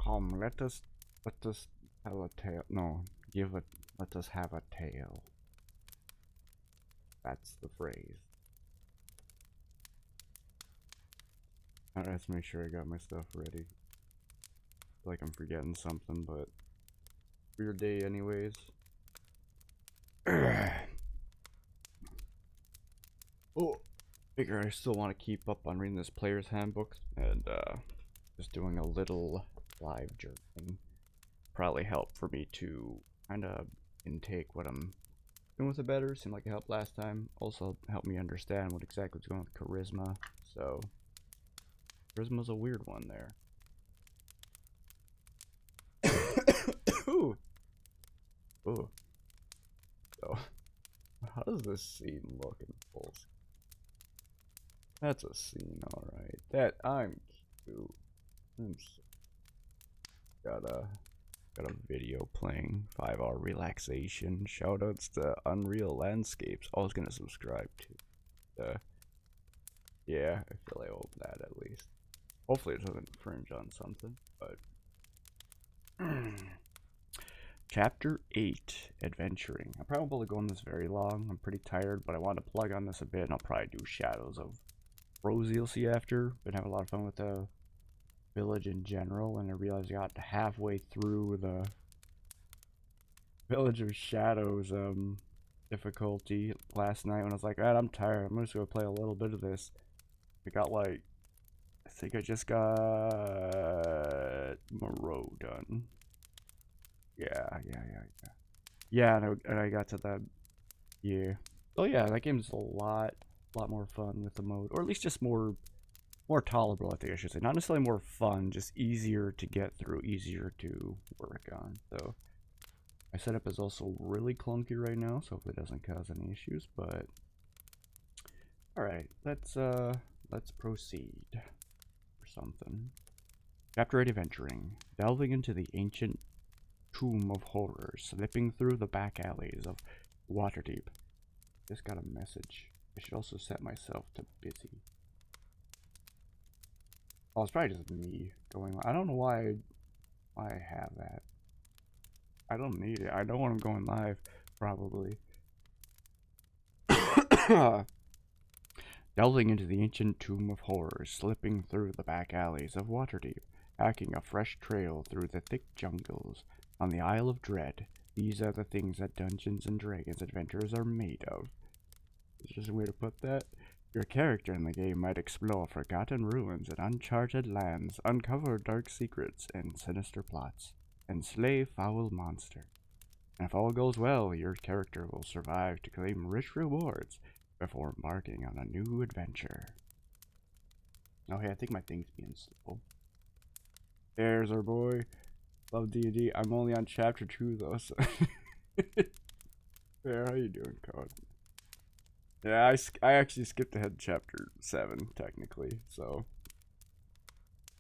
Let us tell a tale. No, let us have a tale. That's the phrase. Alright, let's make sure I got my stuff ready. Feel like I'm forgetting something, but weird day anyways. Oh, figure I still want to keep up on reading this player's handbook and just doing a little live journaling. Probably help for me to kind of intake what I'm doing with it better. Seemed like it helped last time. Also help me understand what exactly is going on with charisma. So charisma's a weird one there. Ooh. Ooh. So how does this scene look in full? That's a scene, alright. That I'm cute. Got a video playing. 5-hour relaxation. Shoutouts to Unreal Landscapes. I was gonna subscribe to. Yeah, I feel I owe that at least. Hopefully it doesn't infringe on something, but. Chapter 8, Adventuring. I'm probably going this very long. I'm pretty tired, but I want to plug on this a bit, and I'll probably do Shadows of Rosie you'll see after. Been having a lot of fun with the village in general, and I realized I got halfway through the Village of Shadows difficulty last night when I was like, alright, I'm tired. I'm just gonna play a little bit of this. I got like, I think I just got Moreau done. Yeah, and I got to that. Yeah. Oh yeah, that game's a lot more fun with the mode, or at least just more tolerable, I think I should say. Not necessarily more fun, just easier to get through, easier to work on. So my setup is also really clunky right now, so hopefully it doesn't cause any issues, but alright, let's proceed for something. Chapter 8, Adventuring. Delving into the ancient tomb of horrors, slipping through the back alleys of Waterdeep. Just got a message. I should also set myself to busy. Oh, it's probably just me going. I don't know why I have that. I don't need it. I know when I'm going live, probably. Delving into the ancient tomb of horrors, slipping through the back alleys of Waterdeep, hacking a fresh trail through the thick jungles on the Isle of Dread. These are the things that Dungeons and Dragons adventurers are made of. It's just a way to put that. Your character in the game might explore forgotten ruins and uncharted lands, uncover dark secrets and sinister plots, and slay foul monsters. And if all goes well, your character will survive to claim rich rewards before embarking on a new adventure. Oh hey, I think my thing's being slow. There's our boy. Love D&D. I'm only on chapter 2 though, so. Yeah, how you doing, Code? Yeah, I actually skipped ahead to chapter 7, technically, so.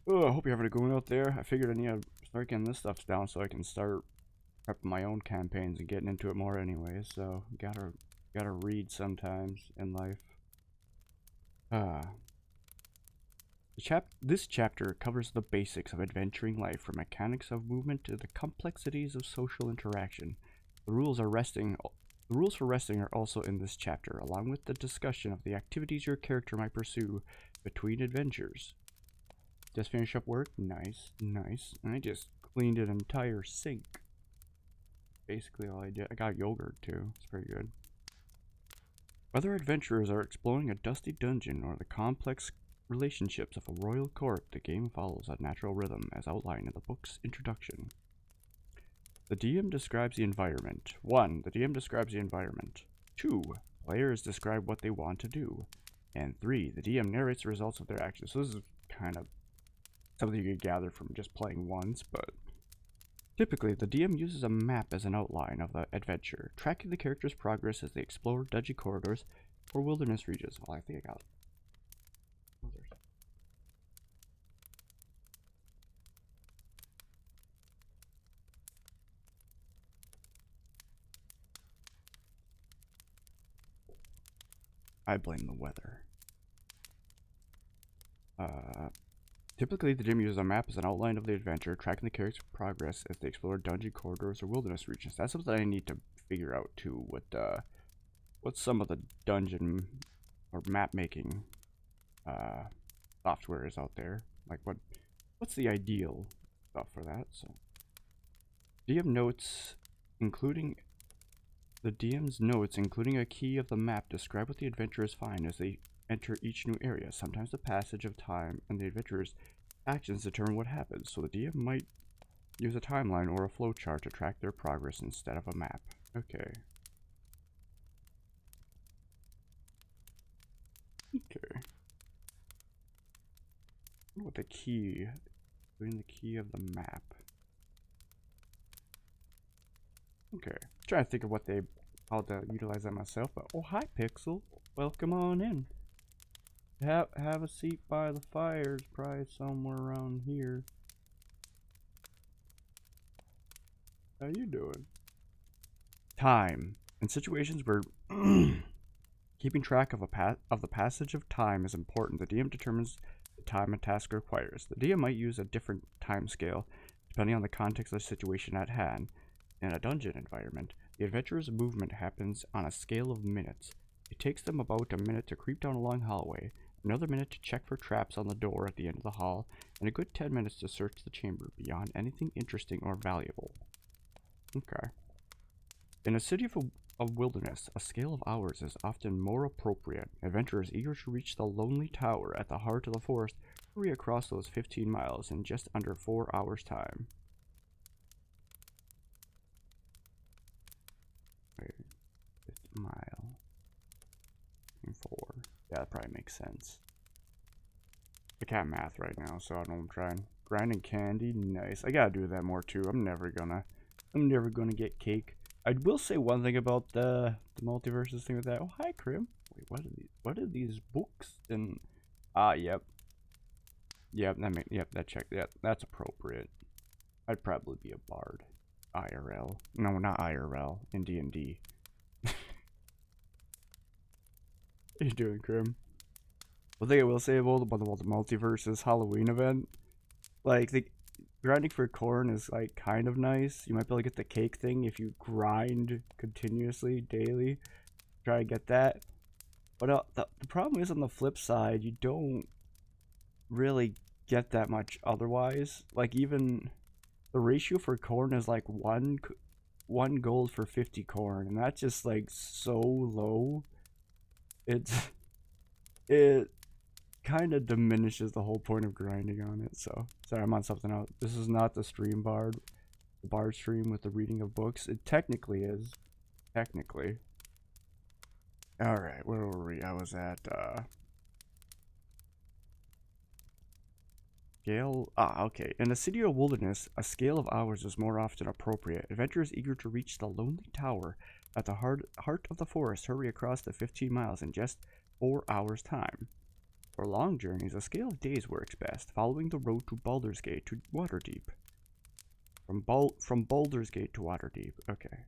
Oh, I hope you're having a good one out there. I figured I need to start getting this stuff down so I can start prepping my own campaigns and getting into it more anyway, so gotta read sometimes in life. This chapter covers the basics of adventuring life, from mechanics of movement to the complexities of social interaction. The rules for resting are also in this chapter, along with the discussion of the activities your character might pursue between adventures. Just finished up work? Nice. And I just cleaned an entire sink. Basically all I did. I got yogurt too. It's pretty good. Whether adventurers are exploring a dusty dungeon or the complex relationships of a royal court, the game follows a natural rhythm as outlined in the book's introduction. The DM describes the environment. 1. The DM describes the environment. 2. Players describe what they want to do. And 3. The DM narrates the results of their actions. So this is kind of something you could gather from just playing once, but typically the DM uses a map as an outline of the adventure, tracking the character's progress as they explore dodgy corridors or wilderness regions. Well, I think I got it. I blame the weather. Typically, the DM uses a map as an outline of the adventure, tracking the character's progress as they explore dungeon corridors or wilderness regions. That's something I need to figure out too. What some of the dungeon or map making software is out there. Like what's the ideal stuff for that? So DM notes, including the DM's notes, including a key of the map, describe what the adventurers find as they enter each new area. Sometimes the passage of time and the adventurers' actions determine what happens, so the DM might use a timeline or a flowchart to track their progress instead of a map. Okay. Okay. What the key? Doing the key of the map. Okay. Trying to think of how to utilize that myself. But oh, hi, Pixel. Welcome on in. Have a seat by the fire. It's probably somewhere around here. How you doing? Time. In situations where keeping track of the passage of time is important, the DM determines the time a task requires. The DM might use a different time scale depending on the context of the situation at hand. In a dungeon environment, the adventurer's movement happens on a scale of minutes. It takes them about a minute to creep down a long hallway, another minute to check for traps on the door at the end of the hall, and a good 10 minutes to search the chamber beyond anything interesting or valuable. Okay. In a city of wilderness, a scale of hours is often more appropriate. Adventurers eager to reach the lonely tower at the heart of the forest hurry across those 15 miles in just under 4 hours' time. Wait, 50 mile. 4. Yeah, that probably makes sense. I can't math right now, so I don't try and grinding candy. Nice. I gotta do that more too. I'm never gonna get cake. I will say one thing about the multiverses thing with that. Oh, hi, Krim. Wait, what are these books? And yep, that check. Yeah, that's appropriate. I'd probably be a bard. IRL. No, not IRL. In DnD. How you doing, Krim? One thing I will say about the multiverses Halloween event, like the grinding for corn is like kind of nice. You might be able to get the cake thing if you grind continuously daily. Try to get that. But the problem is on the flip side, you don't really get that much otherwise. Like even the ratio for corn is like one gold for 50 corn, and that's just like so low. It kind of diminishes the whole point of grinding on it. So sorry, I'm on something else. This is not the bard stream with the reading of books. It technically is. Technically. Alright, where were we? I was at scale. Okay. In a city or wilderness, a scale of hours is more often appropriate. Adventurers eager to reach the lonely tower at the heart of the forest hurry across the 15 miles in just 4 hours' time. For long journeys, a scale of days works best, following the road to Baldur's Gate to Waterdeep. From Baldur's Gate to Waterdeep. Okay.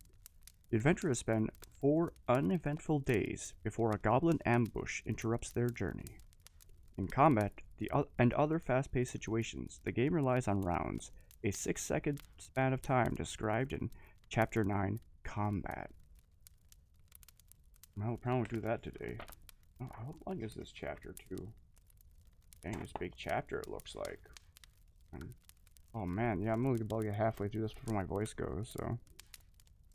The adventurers spend 4 uneventful days before a goblin ambush interrupts their journey. In combat and other fast-paced situations, the game relies on rounds, a 6-second span of time described in Chapter 9, Combat. I'll probably do that today. Oh, how long is this chapter, too? Dang, this big chapter it looks like. Oh man, yeah, I'm only about to get halfway through this before my voice goes, so.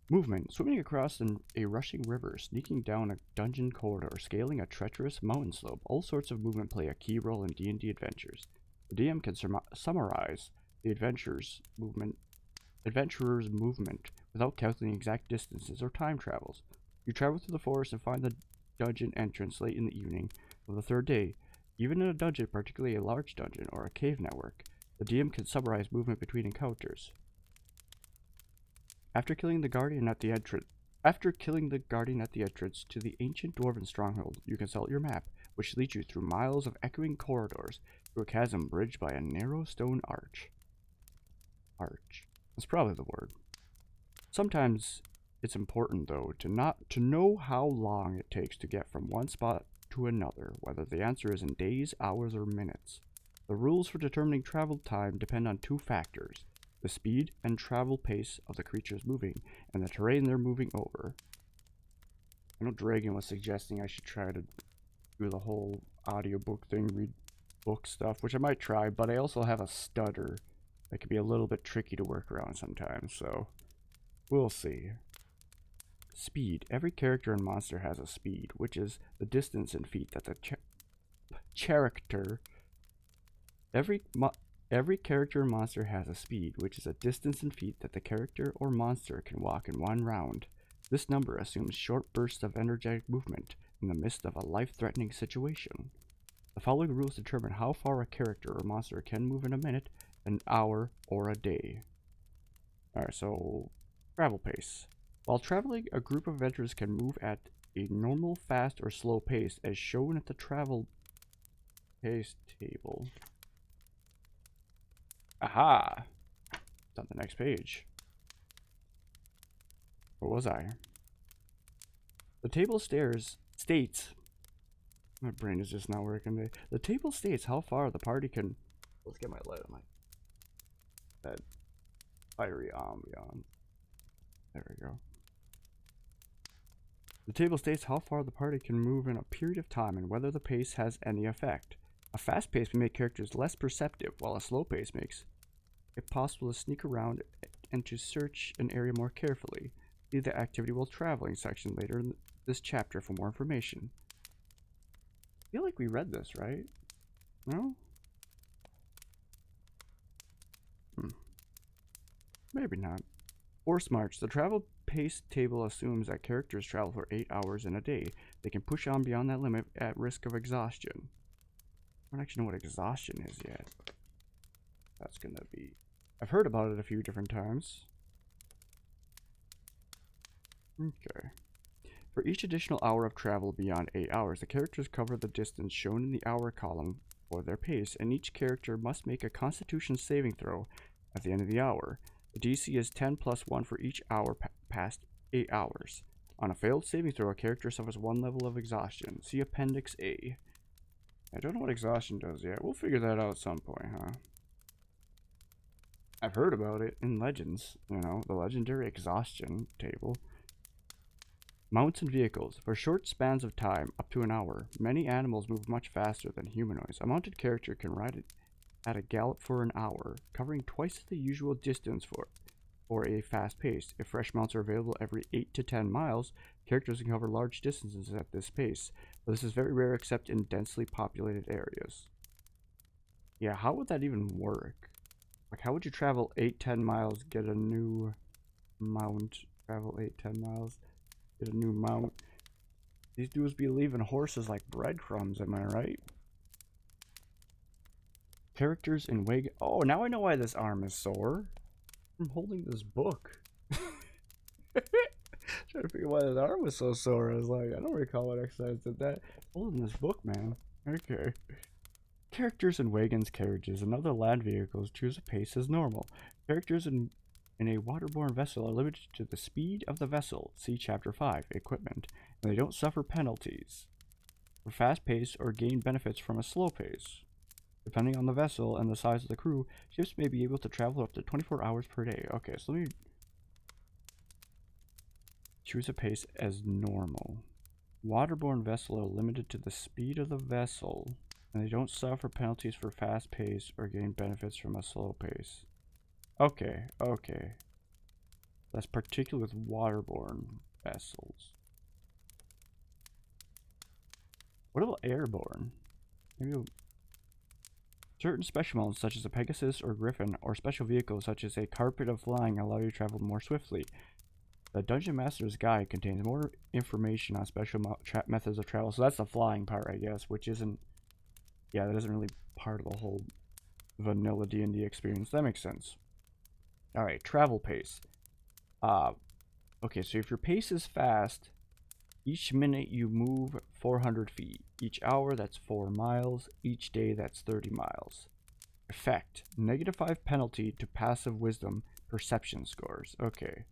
Movement. Swimming across a rushing river, sneaking down a dungeon corridor, scaling a treacherous mountain slope. All sorts of movement play a key role in D&D adventures. The DM can summarize the adventurer's movement without calculating exact distances or time travels. You travel through the forest and find the dungeon entrance late in the evening of the 3rd day. Even in a dungeon, particularly a large dungeon or a cave network, the DM can summarize movement between encounters. After killing the guardian at the entrance to the ancient dwarven stronghold, you consult your map, which leads you through miles of echoing corridors through a chasm bridged by a narrow stone arch. Arch. That's probably the word. Sometimes it's important, though, to know how long it takes to get from one spot to another, whether the answer is in days, hours, or minutes. The rules for determining travel time depend on two factors: the speed and travel pace of the creatures moving, and the terrain they're moving over. I know Dragon was suggesting I should try to do the whole audiobook thing, read book stuff, which I might try, but I also have a stutter that can be a little bit tricky to work around sometimes, so we'll see. Speed. Every character and monster has a speed, which is the distance in feet that the character... Every character and monster has a speed, which is a distance in feet that the character or monster can walk in one round. This number assumes short bursts of energetic movement in the midst of a life-threatening situation. The following rules determine how far a character or monster can move in a minute, an hour, or a day. Alright, so travel pace. While traveling, a group of adventurers can move at a normal, fast, or slow pace as shown at the travel pace table. Aha! It's on the next page. Where was I? The table states... My brain is just not working. The table states how far the party can... Let's get my light on that fiery ambiance. There we go. The table states how far the party can move in a period of time and whether the pace has any effect. A fast pace may make characters less perceptive, while a slow pace makes it possible to sneak around and to search an area more carefully. See the activity while traveling section later in this chapter for more information. I feel like we read this, right? No? Maybe not. Force March. The travel pace table assumes that characters travel for 8 hours in a day. They can push on beyond that limit at risk of exhaustion. I don't actually know what exhaustion is yet. That's gonna be... I've heard about it a few different times. Okay. For each additional hour of travel beyond 8 hours, the characters cover the distance shown in the hour column for their pace, and each character must make a Constitution saving throw at the end of the hour. The DC is 10 plus 1 for each hour past 8 hours. On a failed saving throw, a character suffers 1 level of exhaustion. See Appendix A. I don't know what exhaustion does yet. We'll figure that out at some point, huh? I've heard about it in Legends, you know, the legendary exhaustion table. Mounts and vehicles. For short spans of time, up to an hour, many animals move much faster than humanoids. A mounted character can ride it at a gallop for an hour, covering twice the usual distance for a fast pace. If fresh mounts are available every 8 to 10 miles, characters can cover large distances at this pace, but this is very rare except in densely populated areas. Yeah, how would that even work? Like, how would you travel 8-10 miles, get a new mount, travel 8-10 miles, get a new mount? These dudes be leaving horses like breadcrumbs, am I right? Characters in Wig. Oh, now I know why this arm is sore. I'm holding this book. Trying to figure why this arm was so sore. I was like, I don't recall what exercise did that. Holding this book, man. Okay. Characters in wagons, carriages, and other land vehicles choose a pace as normal. Characters in a waterborne vessel are limited to the speed of the vessel. See Chapter 5, Equipment. And they don't suffer penalties for fast pace or gain benefits from a slow pace. Depending on the vessel and the size of the crew, ships may be able to travel up to 24 hours per day. Okay, so let me choose a pace as normal. Waterborne vessels are limited to the speed of the vessel, and they don't suffer penalties for fast pace or gain benefits from a slow pace. Okay, okay. That's particular with waterborne vessels. What about airborne? Maybe certain special mounts, such as a Pegasus or Griffin, or special vehicles such as a Carpet of Flying, allow you to travel more swiftly. The Dungeon Master's Guide contains more information on special methods of travel. So that's the flying part, I guess, which isn't... Yeah, that isn't really part of the whole vanilla D&D experience. That makes sense. Alright, travel pace. Okay, so if your pace is fast, each minute you move 400 feet. Each hour, that's 4 miles. Each day, that's 30 miles. Effect. -5 penalty to passive wisdom perception scores. Okay.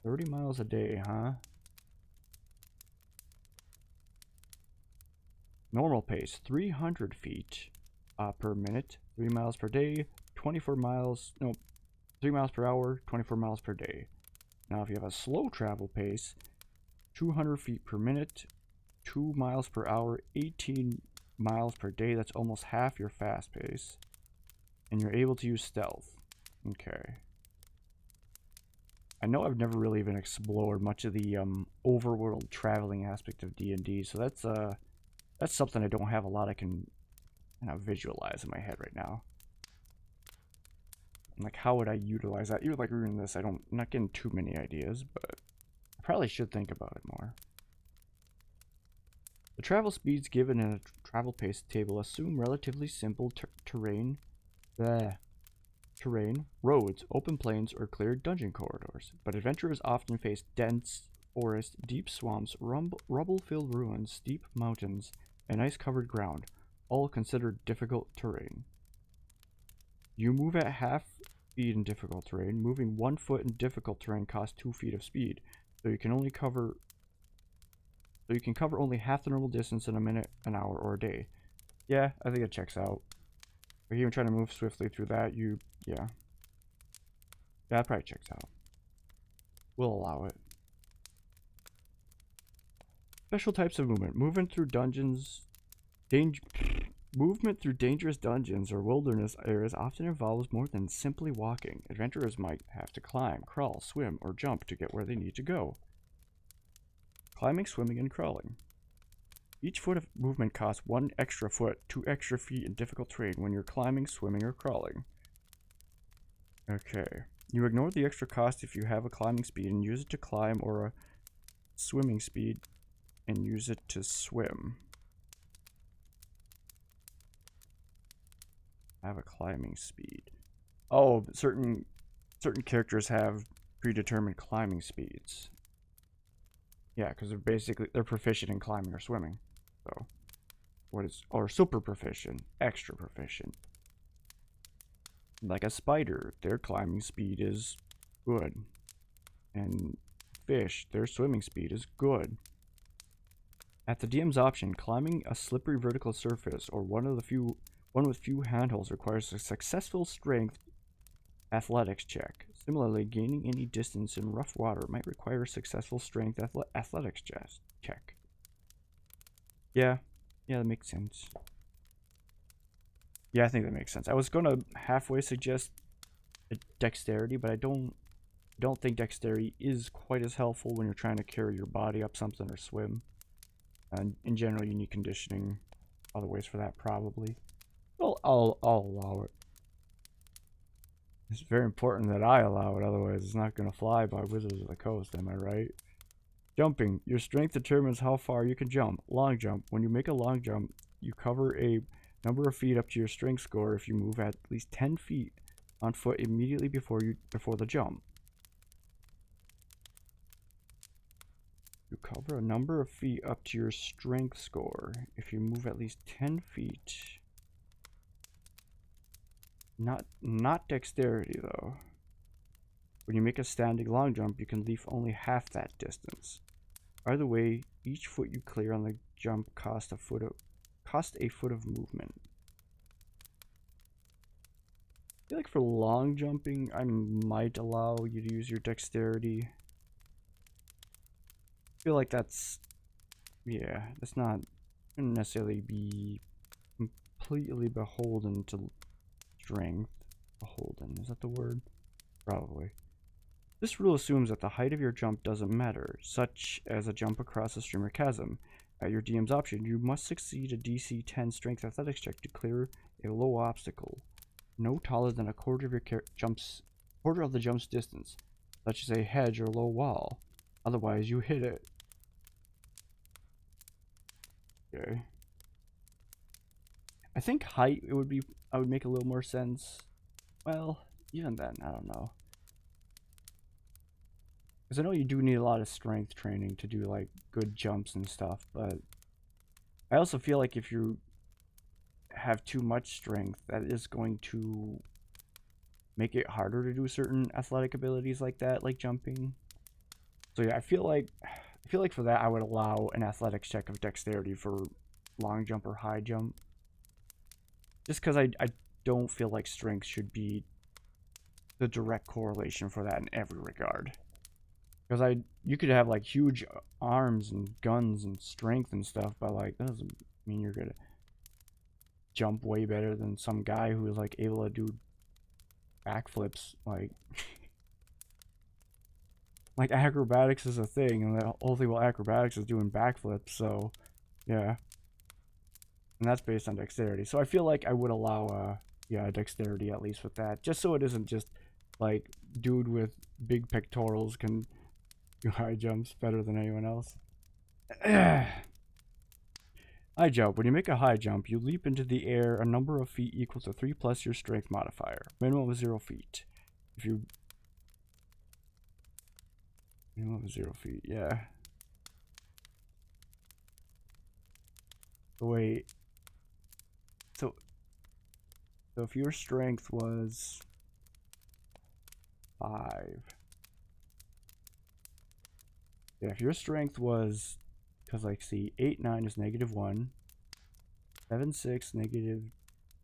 30 miles a day, huh? Normal pace, 300 feet. per minute, 3 miles per day, 24 miles, no, 3 miles per hour, 24 miles per day. Now, if you have a slow travel pace, 200 feet per minute, 2 miles per hour, 18 miles per day, that's almost half your fast pace. And you're able to use stealth. Okay. I know I've never really even explored much of the overworld traveling aspect of D&D, so that's something I don't have a lot I can kind of visualize in my head right now. Like, how would I utilize that? Even like reading this, I'm not getting too many ideas, but I probably should think about it more. The travel speeds given in a travel pace table assume relatively simple terrain, roads, open plains, or cleared dungeon corridors, but adventurers often face dense forest, deep swamps, rubble-filled ruins, steep mountains, and ice-covered ground, all considered difficult terrain. You move at half speed in difficult terrain. Moving 1 foot in difficult terrain costs 2 feet of speed, so you can cover only half the normal distance in a minute, an hour, or a day. Yeah, I think it checks out. If you're even trying to move swiftly through that, yeah, that probably checks out. We'll allow it. Special types of movement. Movement through dangerous dungeons or wilderness areas often involves more than simply walking. Adventurers might have to climb, crawl, swim, or jump to get where they need to go. Climbing, swimming, and crawling. Each foot of movement costs 1 extra foot, 2 extra feet in difficult terrain when you're climbing, swimming, or crawling. Okay. You ignore the extra cost if you have a climbing speed and use it to climb, or a swimming speed and use it to swim. Have a climbing speed. Oh, certain characters have predetermined climbing speeds. Yeah, because they're proficient in climbing or swimming. So, or super proficient, extra proficient. Like a spider, their climbing speed is good. And fish, their swimming speed is good. At the DM's option, climbing a slippery vertical surface or one with few handholds requires a successful strength athletics check. Similarly, gaining any distance in rough water might require a successful strength athletics check. Yeah, that makes sense. Yeah, I think that makes sense. I was gonna halfway suggest dexterity, but I don't think dexterity is quite as helpful when you're trying to carry your body up something or swim. And in general, you need conditioning. Other ways for that, probably. Well, I'll allow it. It's very important that I allow it, otherwise it's not going to fly by Wizards of the Coast, am I right? Jumping. Your strength determines how far you can jump. Long jump. When you make a long jump, you cover a number of feet up to your strength score if you move at least 10 feet on foot immediately before the jump. You cover a number of feet up to your strength score if you move at least 10 feet. Not dexterity, though. When you make a standing long jump, you can leap only half that distance. Either way, each foot you clear on the jump costs a foot of movement. I feel like for long jumping, I might allow you to use your dexterity. I feel like that's not going to necessarily be completely beholden to strength. Beholden, is that the word? Probably. This rule assumes that the height of your jump doesn't matter, such as a jump across a stream or chasm. At your DM's option, you must succeed a DC 10 strength athletics check to clear a low obstacle, no taller than a quarter of the jump's distance, such as a hedge or low wall. Otherwise, you hit it. Okay. I think height would make a little more sense. Well, even then, I don't know. Because I know you do need a lot of strength training to do like good jumps and stuff, but I also feel like if you have too much strength, that is going to make it harder to do certain athletic abilities like that, like jumping. So yeah, I feel like for that I would allow an athletics check of dexterity for long jump or high jump. Just because I don't feel like strength should be the direct correlation for that in every regard. Because you could have like huge arms and guns and strength and stuff, but like that doesn't mean you're gonna jump way better than some guy who is like able to do backflips. Like acrobatics is a thing, and the whole thing about acrobatics is doing backflips. So yeah, and that's based on dexterity. So I feel like I would allow yeah, dexterity at least with that, just so it isn't just like dude with big pectorals can do high jumps better than anyone else. High jump. When you make a high jump, you leap into the air a number of feet equal to 3 plus your strength modifier. Minimum of 0 feet. If you... Minimum of 0 feet, yeah. Wait. So if your strength was 5... Yeah, if your strength was... Because, like, see, 8, 9 is -1. 7, 6, negative...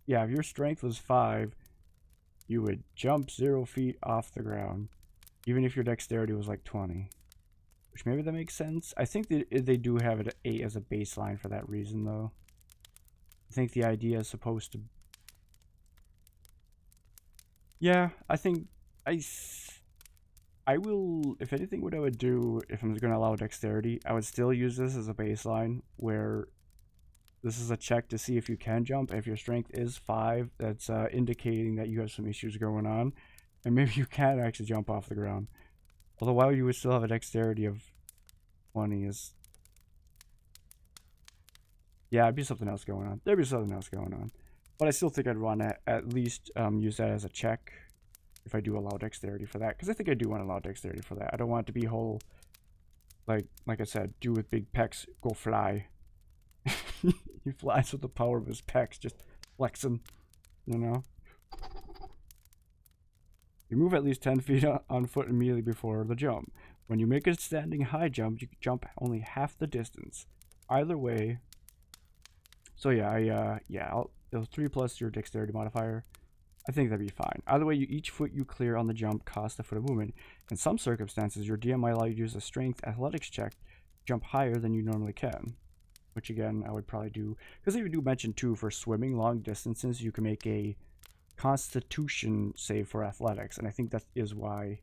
Yeah, if your strength was 5, you would jump 0 feet off the ground. Even if your dexterity was, like, 20. Which maybe that makes sense. I think that they do have it at 8 as a baseline for that reason, though. I think the idea is supposed to... Yeah, I think... I will, if anything, what I would do if I'm going to allow dexterity, I would still use this as a baseline where this is a check to see if you can jump. If your strength is 5, that's indicating that you have some issues going on, and maybe you can actually jump off the ground. Although while you would still have a dexterity of 20 is... Yeah, it'd be something else going on. There'd be something else going on. But I still think I'd want to at least use that as a check. If I do allow dexterity for that, because I think I do want to allow dexterity for that. I don't want it to be whole, like I said, dude with big pecs, go fly. He flies with the power of his pecs, just flexing, you know. You move at least 10 feet on foot immediately before the jump. When you make a standing high jump, you jump only half the distance. Either way. So yeah, it'll 3 plus your dexterity modifier. I think that'd be fine. Either way, each foot you clear on the jump costs a foot of movement. In some circumstances, your DM might allow you to use a strength athletics check to jump higher than you normally can. Which again, I would probably do. Because they do mention too, for swimming long distances, you can make a constitution save for athletics. And I think that is why,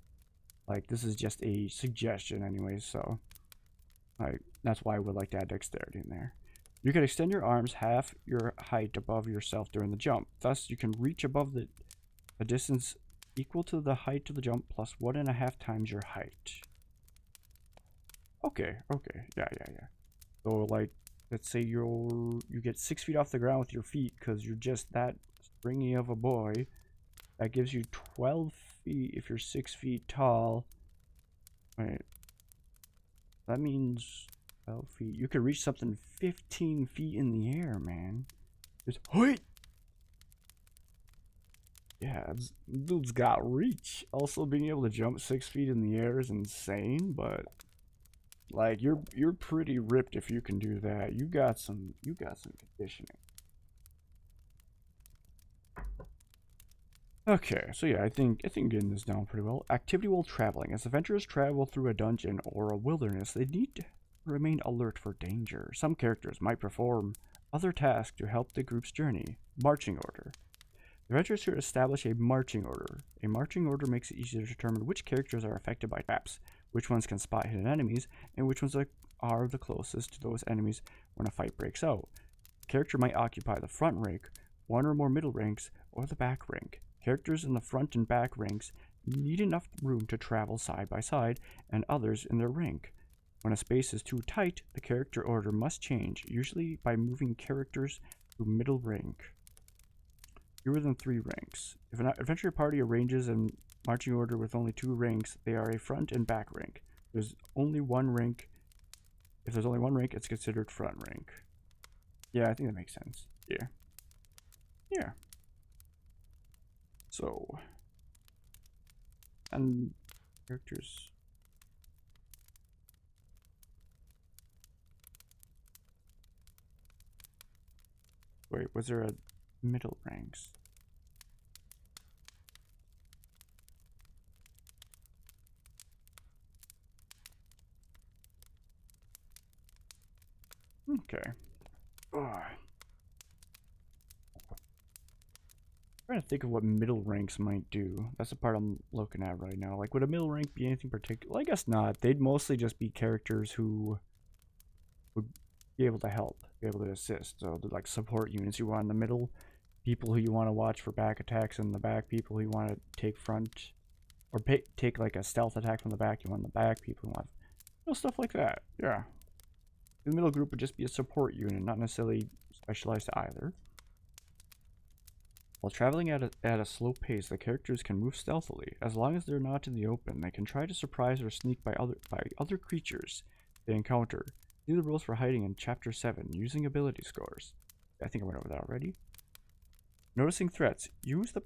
like, this is just a suggestion anyways. So, that's why I would like to add dexterity in there. You can extend your arms half your height above yourself during the jump. Thus, you can reach above a distance equal to the height of the jump plus 1.5 times your height. Okay, yeah. So, like, let's say you get 6 feet off the ground with your feet because you're just that springy of a boy. That gives you 12 feet if you're 6 feet tall. Wait, that means... 12 feet. You could reach something 15 feet in the air, man. Just wait. Yeah, dude's got reach. Also, being able to jump 6 feet in the air is insane, but like you're pretty ripped if you can do that. You got some conditioning. Okay, so yeah, I think getting this down pretty well. Activity while traveling. As adventurers travel through a dungeon or a wilderness, they need to remain alert for danger. Some characters might perform other tasks to help the group's journey. Marching order. The adventurers should establish a marching order. A marching order makes it easier to determine which characters are affected by traps, which ones can spot hidden enemies, and which ones are the closest to those enemies when a fight breaks out. The character might occupy the front rank, one or more middle ranks, or the back rank. Characters in the front and back ranks need enough room to travel side by side, and others in their rank. When a space is too tight, the character order must change, usually by moving characters to middle rank. Fewer than 3 ranks. If an adventure party arranges in marching order with only 2 ranks, they are a front and back rank. There's only 1 rank. If there's only 1 rank, it's considered front rank. Yeah, I think that makes sense. Yeah. So, and characters. Wait, was there a middle ranks. Okay. Ugh. Trying to think of what middle ranks might do. That's the part I'm looking at right now. Like, would a middle rank be anything particular? Well, I guess not. They'd mostly just be characters who would be able to help, be able to assist. So, they're like support units you want in the middle, people who you want to watch for back attacks in the back, people who you want to take front, or take like a stealth attack from the back, you want in the back, people who want, stuff like that. Yeah. The middle group would just be a support unit, not necessarily specialized to either. While traveling at a slow pace, the characters can move stealthily. As long as they're not in the open, they can try to surprise or sneak by other creatures they encounter. See the rules for hiding in Chapter 7, using ability scores. I think I went over that already. Noticing threats. Use the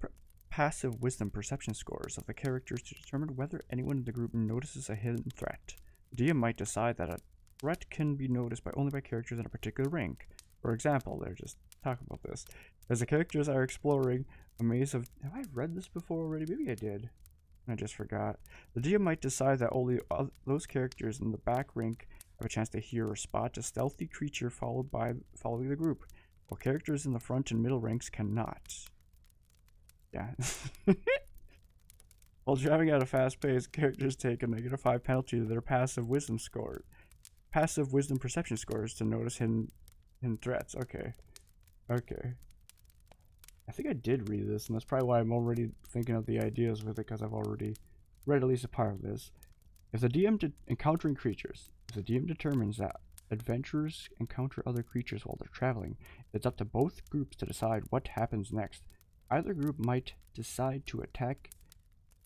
passive wisdom perception scores of the characters to determine whether anyone in the group notices a hidden threat. The DM might decide that a threat can be noticed only by characters in a particular rank. For example, they're just talking about this. As the characters are exploring a maze of... Have I read this before already? Maybe I did. I just forgot. The DM might decide that only those characters in the back rank have a chance to hear or spot a stealthy creature following the group, while characters in the front and middle ranks cannot. Yeah. While driving at a fast pace, characters take a -5 penalty to their passive wisdom perception scores to notice hidden threats. Okay. Okay. I think I did read this, and that's probably why I'm already thinking of the ideas with it, because I've already read at least a part of this. If the DM encountering creatures, if the DM determines that adventurers encounter other creatures while they're traveling, it's up to both groups to decide what happens next. Either group might decide to attack,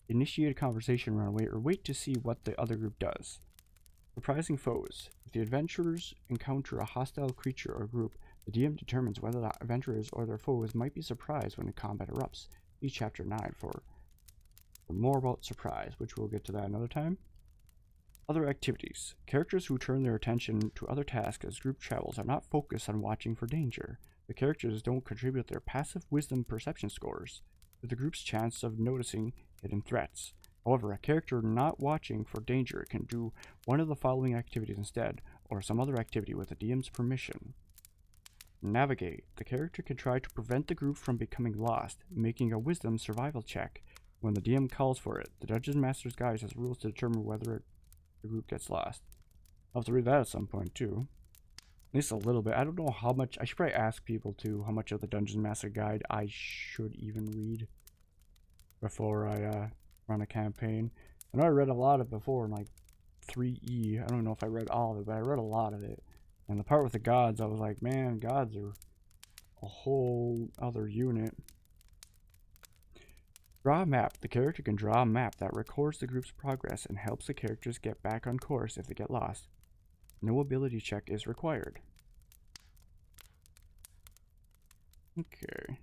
initiate a conversation, run away, or wait to see what the other group does. Surprising foes. If the adventurers encounter a hostile creature or group, the DM determines whether the adventurers or their foes might be surprised when the combat erupts. See Chapter 9 for more about surprise, which we'll get to that another time. Other activities. Characters who turn their attention to other tasks as group travels are not focused on watching for danger. The characters don't contribute their passive wisdom perception scores to the group's chance of noticing hidden threats. However, a character not watching for danger can do one of the following activities instead, or some other activity with the DM's permission. Navigate. The character can try to prevent the group from becoming lost, making a wisdom survival check when the DM calls for it. The Dungeon Master's Guide has rules to determine whether the group gets lost. I'll have to read that at some point too. At least a little bit. I don't know how much. I should probably ask people too how much of the Dungeon Master Guide I should even read before I run a campaign. I know I read a lot of it before in like 3E. I don't know if I read all of it, but I read a lot of it. And the part with the gods, I was like, man, gods are a whole other unit. Draw a map. The character can draw a map that records the group's progress and helps the characters get back on course if they get lost. No ability check is required. Okay.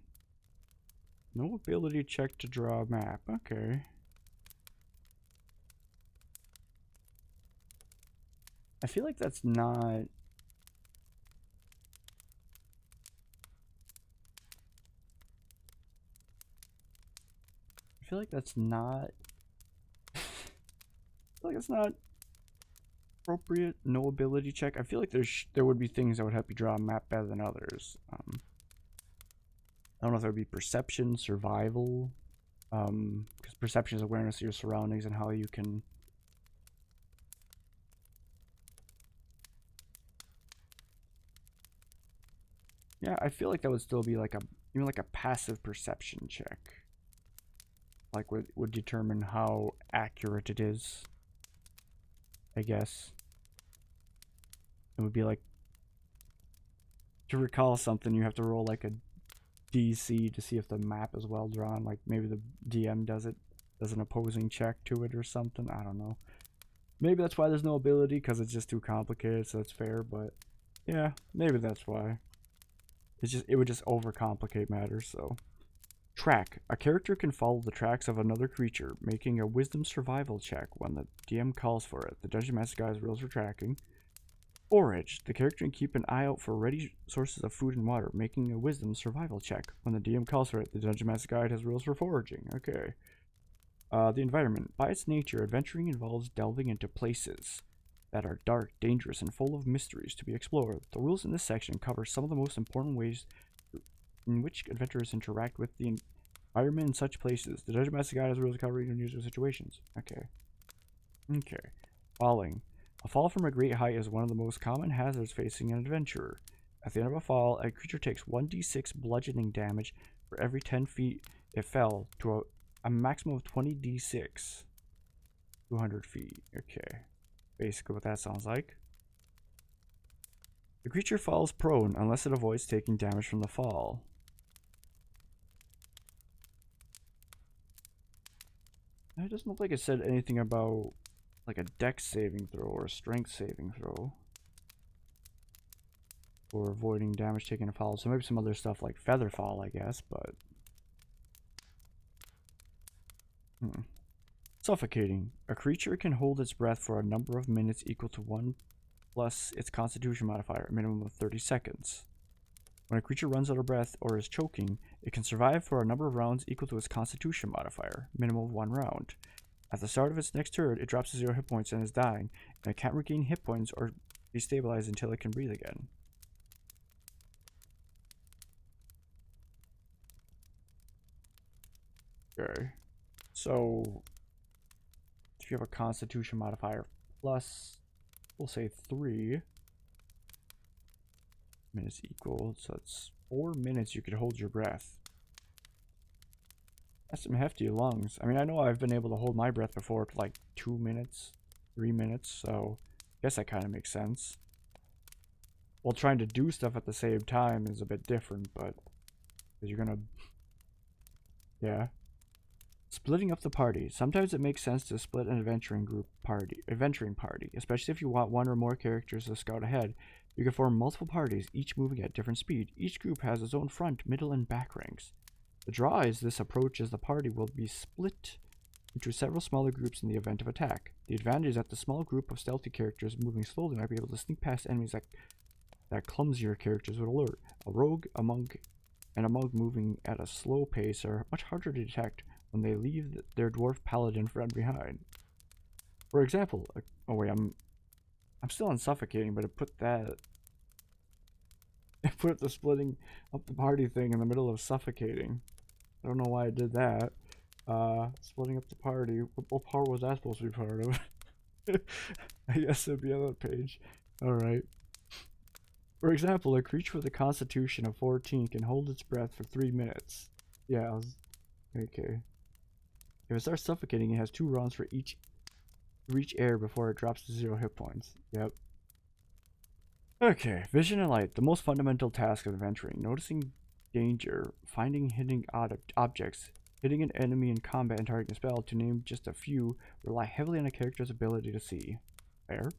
No ability check to draw a map. Okay. I feel like that's not... I feel like that's not... I feel like it's not appropriate. No ability check. I feel like there would be things that would help you draw a map better than others. I don't know if there would be perception, survival, because perception is awareness of your surroundings and how you can... Yeah, I feel like that would still be like even like a passive perception check. Like would determine how accurate it is, I guess. It would be like, to recall something, you have to roll like a DC to see if the map is well drawn. Like maybe the DM does an opposing check to it or something. I don't know. Maybe that's why there's no ability, because it's just too complicated, so that's fair. But yeah, maybe that's why. It would just overcomplicate matters. So, track. A character can follow the tracks of another creature, making a wisdom survival check when the DM calls for it. The Dungeon Master Guide's rules for tracking. Forage. The character can keep an eye out for ready sources of food and water, making a wisdom survival check. When the DM calls for it, the Dungeon Master Guide has rules for foraging. Okay. The environment. By its nature, adventuring involves delving into places that are dark, dangerous, and full of mysteries to be explored. The rules in this section cover some of the most important ways in which adventurers interact with the environment in such places. The Dungeon Master Guide has rules covering unusual situations. Okay. Okay. Falling. A fall from a great height is one of the most common hazards facing an adventurer. At the end of a fall, a creature takes 1d6 bludgeoning damage for every 10 feet it fell to a maximum of 20d6. 200 feet. Okay. Basically what that sounds like. The creature falls prone unless it avoids taking damage from the fall. It doesn't look like it said anything about like a dex saving throw or a strength saving throw for avoiding damage taken in a fall. So maybe some other stuff like feather fall, I guess, but Suffocating. A creature can hold its breath for a number of minutes equal to 1 plus its constitution modifier, a minimum of 30 seconds. When a creature runs out of breath or is choking, it can survive for a number of rounds equal to its constitution modifier, minimum of 1 round. At the start of its next turn, it drops to 0 hit points and is dying, and it can't regain hit points or be stabilized until it can breathe again. Okay. So, if you have a constitution modifier plus, we'll say 3 minutes equal, so it's 4 minutes you could hold your breath. That's some hefty lungs. I mean, I know I've been able to hold my breath before for like 2 minutes, 3 minutes, so I guess that kind of makes sense. Well, trying to do stuff at the same time is a bit different, but you're gonna, yeah. Splitting up the party. Sometimes it makes sense to split an adventuring party, especially if you want one or more characters to scout ahead. You can form multiple parties, each moving at different speed. Each group has its own front, middle, and back ranks. The draw is this approach as the party will be split into several smaller groups in the event of attack. The advantage is that the small group of stealthy characters moving slowly might be able to sneak past enemies that clumsier characters would alert. A rogue, a monk, and a monk moving at a slow pace are much harder to detect when they leave their dwarf paladin friend behind. For example, oh wait, I'm still on suffocating, but it put that the splitting up the party thing in the middle of suffocating. I don't know why I did that. Splitting up the party. What part was that supposed to be part of? I guess it'd be on that page. Alright. For example, a creature with a constitution of 14 can hold its breath for 3 minutes. Yeah, okay. If it starts suffocating, it has 2 rounds for each reach air before it drops to 0 hit points. Yep. Okay, vision and light. The most fundamental task of adventuring. Noticing danger, finding hidden objects, hitting an enemy in combat and targeting a spell, to name just a few, rely heavily on a character's ability to see. Fair.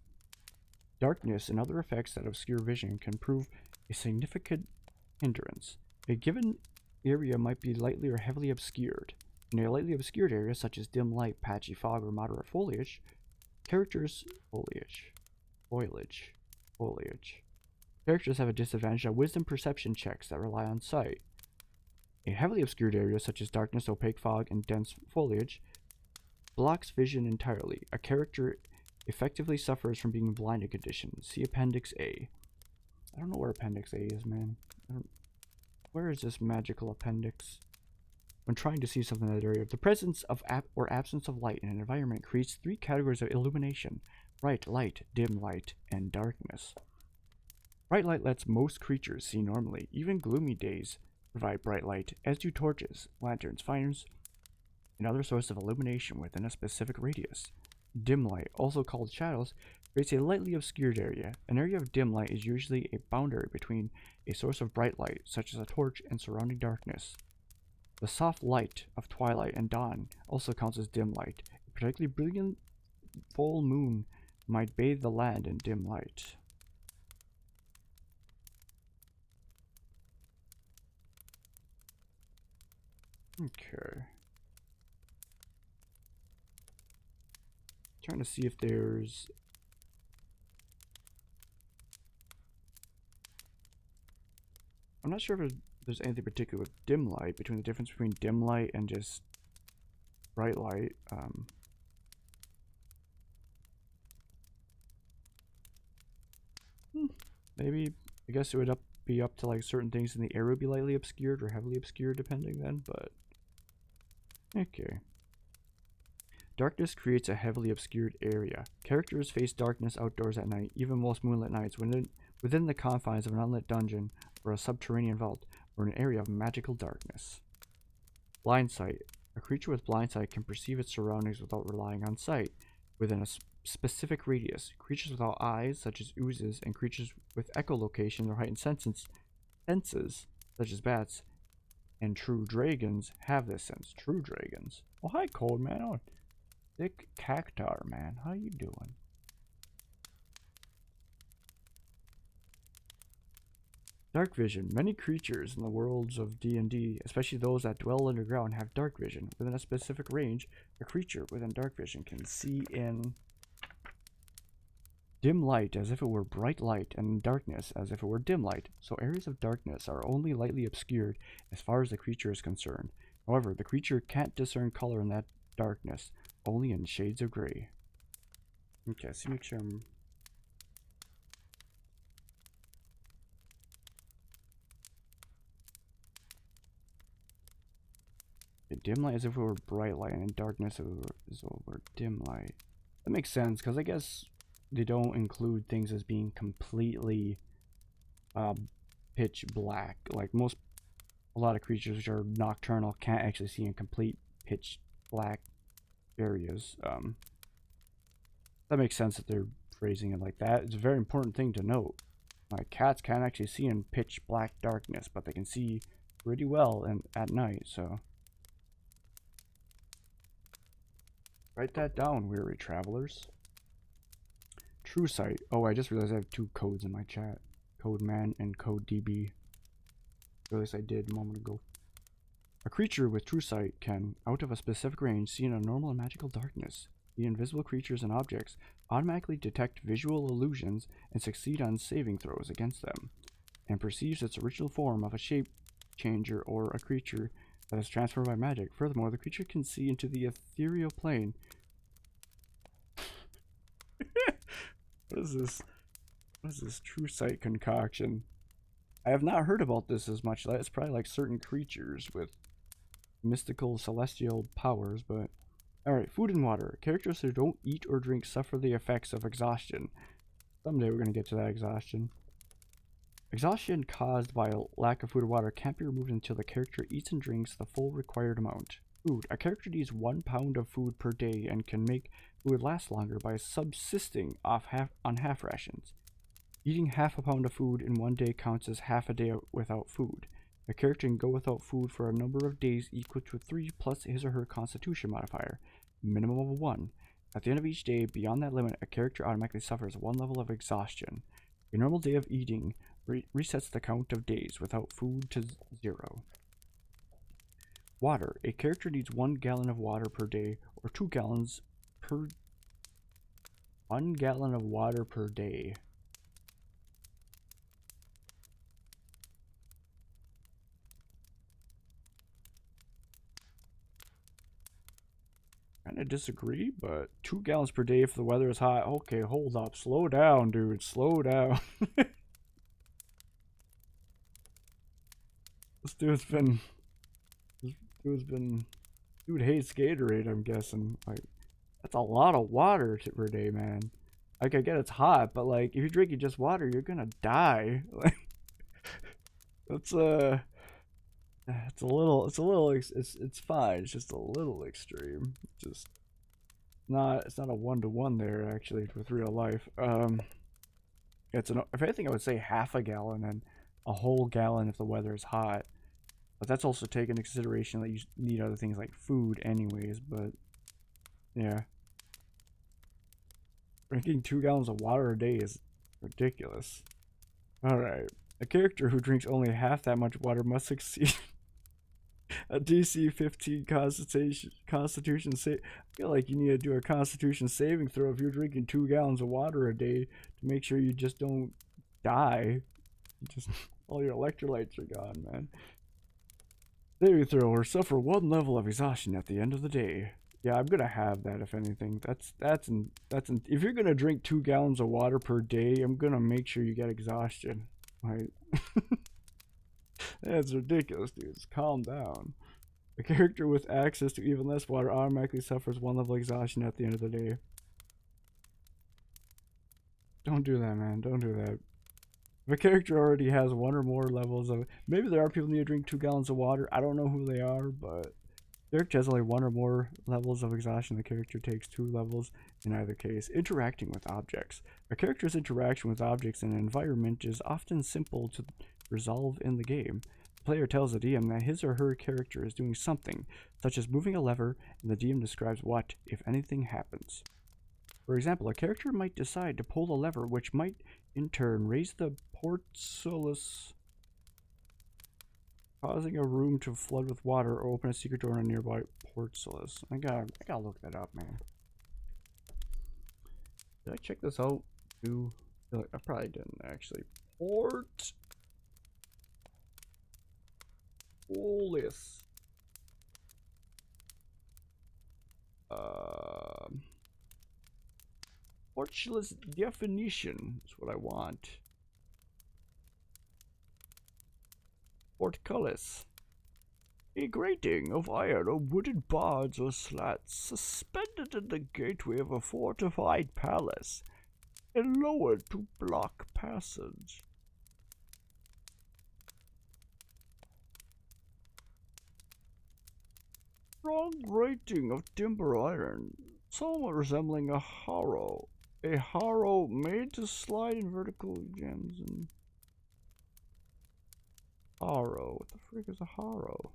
Darkness and other effects that obscure vision can prove a significant hindrance. A given area might be lightly or heavily obscured. In a lightly obscured area, such as dim light, patchy fog, or moderate foliage, characters have a disadvantage on wisdom perception checks that rely on sight. A heavily obscured area, such as darkness, opaque fog, and dense foliage, blocks vision entirely. A character effectively suffers from being blinded condition. See Appendix A. I don't know where Appendix A is, man. Where is this magical appendix? When trying to see something in that area, the presence of or absence of light in an environment creates 3 categories of illumination: bright light, dim light, and darkness. Bright light lets most creatures see normally. Even gloomy days provide bright light, as do torches, lanterns, fires, and other sources of illumination within a specific radius. Dim light, also called shadows, creates a lightly obscured area. An area of dim light is usually a boundary between a source of bright light, such as a torch, and surrounding darkness. The soft light of twilight and dawn also counts as dim light. A particularly brilliant full moon might bathe the land in dim light. Okay. Trying to see if there's I'm not sure if there's anything particular with dim light, between the difference between dim light and just bright light. Maybe, I guess it would be up to like certain things in the area would be lightly obscured or heavily obscured depending then, but okay. Darkness creates a heavily obscured area. Characters face darkness outdoors at night, even most moonlit nights, within the confines of an unlit dungeon or a subterranean vault or an area of magical darkness. Blind sight. A creature with blind sight can perceive its surroundings without relying on sight within a specific radius. Creatures without eyes, such as oozes, and creatures with echolocation or heightened senses, such as bats and true dragons, have this sense. True dragons. Oh, hi, Cold Man. Oh, Thick Cactar, man. How you doing? Dark vision. Many creatures in the worlds of D&D, especially those that dwell underground, have dark vision. Within a specific range, a creature within dark vision can see in dim light as if it were bright light, and darkness as if it were dim light. So areas of darkness are only lightly obscured as far as the creature is concerned. However, the creature can't discern color in that darkness, only in shades of gray. Okay, so make sure I'm... Dim light as if it were bright light, and darkness as if it were dim light. That makes sense, because I guess they don't include things as being completely pitch black. Like a lot of creatures which are nocturnal can't actually see in complete pitch black areas. That makes sense that they're phrasing it like that. It's a very important thing to note. Like, cats can't actually see in pitch black darkness, but they can see pretty well at night, so... Write that down, weary travelers. True sight. Oh, I just realized I have two codes in my chat. Code man and code DB. Or at least I did a moment ago. A creature with true sight can, out of a specific range, see in a normal and magical darkness. The invisible creatures and objects automatically detect visual illusions and succeed on saving throws against them, and perceives its original form of a shape changer or a creature that is transformed by magic. Furthermore, the creature can see into the ethereal plane. What is this? What is this true sight concoction? I have not heard about this as much. It's probably like certain creatures with mystical celestial powers, but... Alright, food and water. Characters who don't eat or drink suffer the effects of exhaustion. Someday we're going to get to that exhaustion. Exhaustion caused by a lack of food or water can't be removed until the character eats and drinks the full required amount. Food. A character needs 1 pound of food per day and can make food last longer by subsisting on half rations. Eating half a pound of food in 1 day counts as half a day without food. A character can go without food for a number of days equal to 3 plus his or her constitution modifier, minimum of 1. At the end of each day, beyond that limit, a character automatically suffers 1 level of exhaustion. A normal day of eating resets the count of days without food to 0. Water. A character needs 1 gallon of water per day, or 2 gallons per... 1 gallon of water per day. Kinda disagree, but 2 gallons per day if the weather is hot. Okay, hold up. Slow down, dude. Slow down. This dude hates Gatorade, I'm guessing. Like, that's a lot of water per day, man. Like, I get it's hot, but like, if you're drinking just water, you're gonna die. Like, that's it's fine. It's just a little extreme. It's not a 1-to-1 there actually with real life. If anything, I would say half a gallon and a whole gallon if the weather is hot. But that's also taken into consideration that you need other things like food anyways, but yeah. Drinking 2 gallons of water a day is ridiculous. Alright. A character who drinks only half that much water must succeed a DC 15 constitution save. I feel like you need to do a constitution saving throw if you're drinking 2 gallons of water a day to make sure you just don't die. All your electrolytes are gone, man. Saving throw or suffer 1 level of exhaustion at the end of the day. Yeah, I'm gonna have that if anything. If you're gonna drink 2 gallons of water per day, I'm gonna make sure you get exhaustion. Right? That's ridiculous, dude. Just calm down. A character with access to even less water automatically suffers 1 level of exhaustion at the end of the day. Don't do that, man. Don't do that. If a character already has 1 or more levels of... Maybe there are people who need to drink 2 gallons of water. I don't know who they are, but... The character has only 1 or more levels of exhaustion. The character takes 2 levels in either case. Interacting with objects. A character's interaction with objects in an environment is often simple to resolve in the game. The player tells the DM that his or her character is doing something, such as moving a lever, and the DM describes what, if anything, happens. For example, a character might decide to pull a lever, which might, in turn, raise the portcullis, causing a room to flood with water, or open a secret door in a nearby portcullis. I gotta look that up, man. Did I check this out? I probably didn't, actually. Portcullis. Portcullis definition is what I want. Portcullis. A grating of iron or wooden bars or slats suspended in the gateway of a fortified palace and lowered to block passage. Strong grating of timber iron, somewhat resembling a harrow. A harrow made to slide in vertical gems and... Harrow. What the frick is a harrow?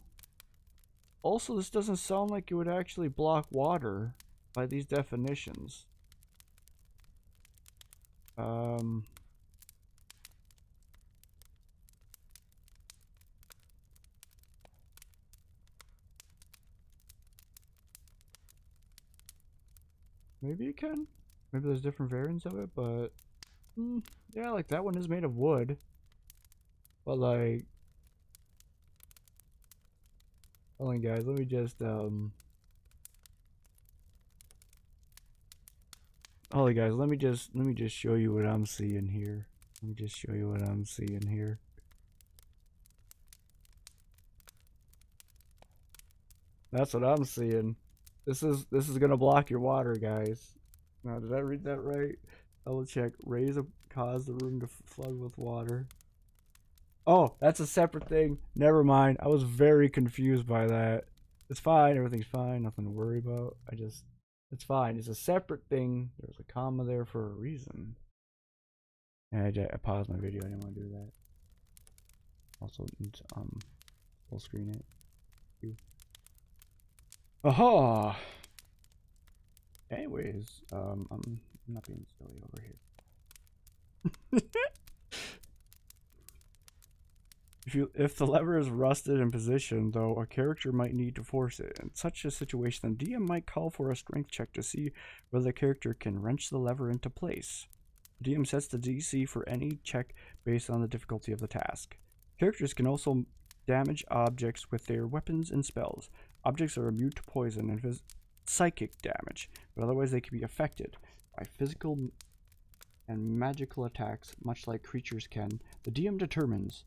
Also, this doesn't sound like it would actually block water by these definitions. Maybe it can. Maybe there's different variants of it, but yeah, like that one is made of wood. But like, hold on, guys. Let me just hold on, guys. Let me just show you what I'm seeing here. Let me just show you what I'm seeing here. That's what I'm seeing. This is gonna block your water, guys. Now, did I read that right? Double check. Cause the room to flood with water. Oh, that's a separate thing. Never mind. I was very confused by that. It's fine. Everything's fine. Nothing to worry about. It's fine. It's a separate thing. There's a comma there for a reason. And I paused my video. I didn't want to do that. Also, full screen it. Aha! Anyways, I'm not being silly over here. If the lever is rusted in position, though, a character might need to force it. In such a situation, the DM might call for a strength check to see whether the character can wrench the lever into place. The DM sets the DC for any check based on the difficulty of the task. Characters can also damage objects with their weapons and spells. Objects are immune to poison and psychic damage, but otherwise they can be affected by physical and magical attacks, much like creatures can. The DM determines...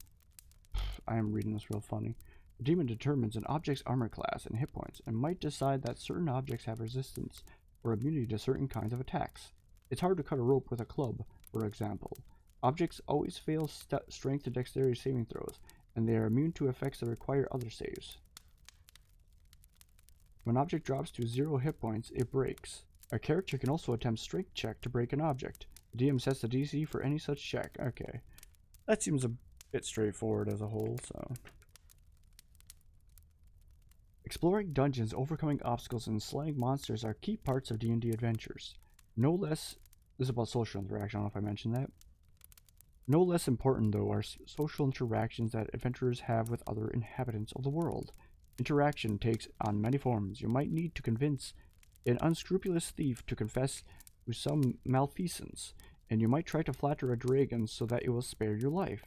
I am reading this real funny. The DM determines an object's armor class and hit points, and might decide that certain objects have resistance or immunity to certain kinds of attacks. It's hard to cut a rope with a club, for example. Objects always fail strength and dexterity saving throws, and they are immune to effects that require other saves. When an object drops to 0 hit points, it breaks. A character can also attempt strength check to break an object. The DM sets the DC for any such check. Okay. That seems a bit straightforward as a whole, so... Exploring dungeons, overcoming obstacles, and slaying monsters are key parts of D&D adventures. No less... This is about social interaction, I don't know if I mentioned that. No less important, though, are social interactions that adventurers have with other inhabitants of the world. Interaction takes on many forms. You might need to convince an unscrupulous thief to confess to some malfeasance, and you might try to flatter a dragon so that it will spare your life.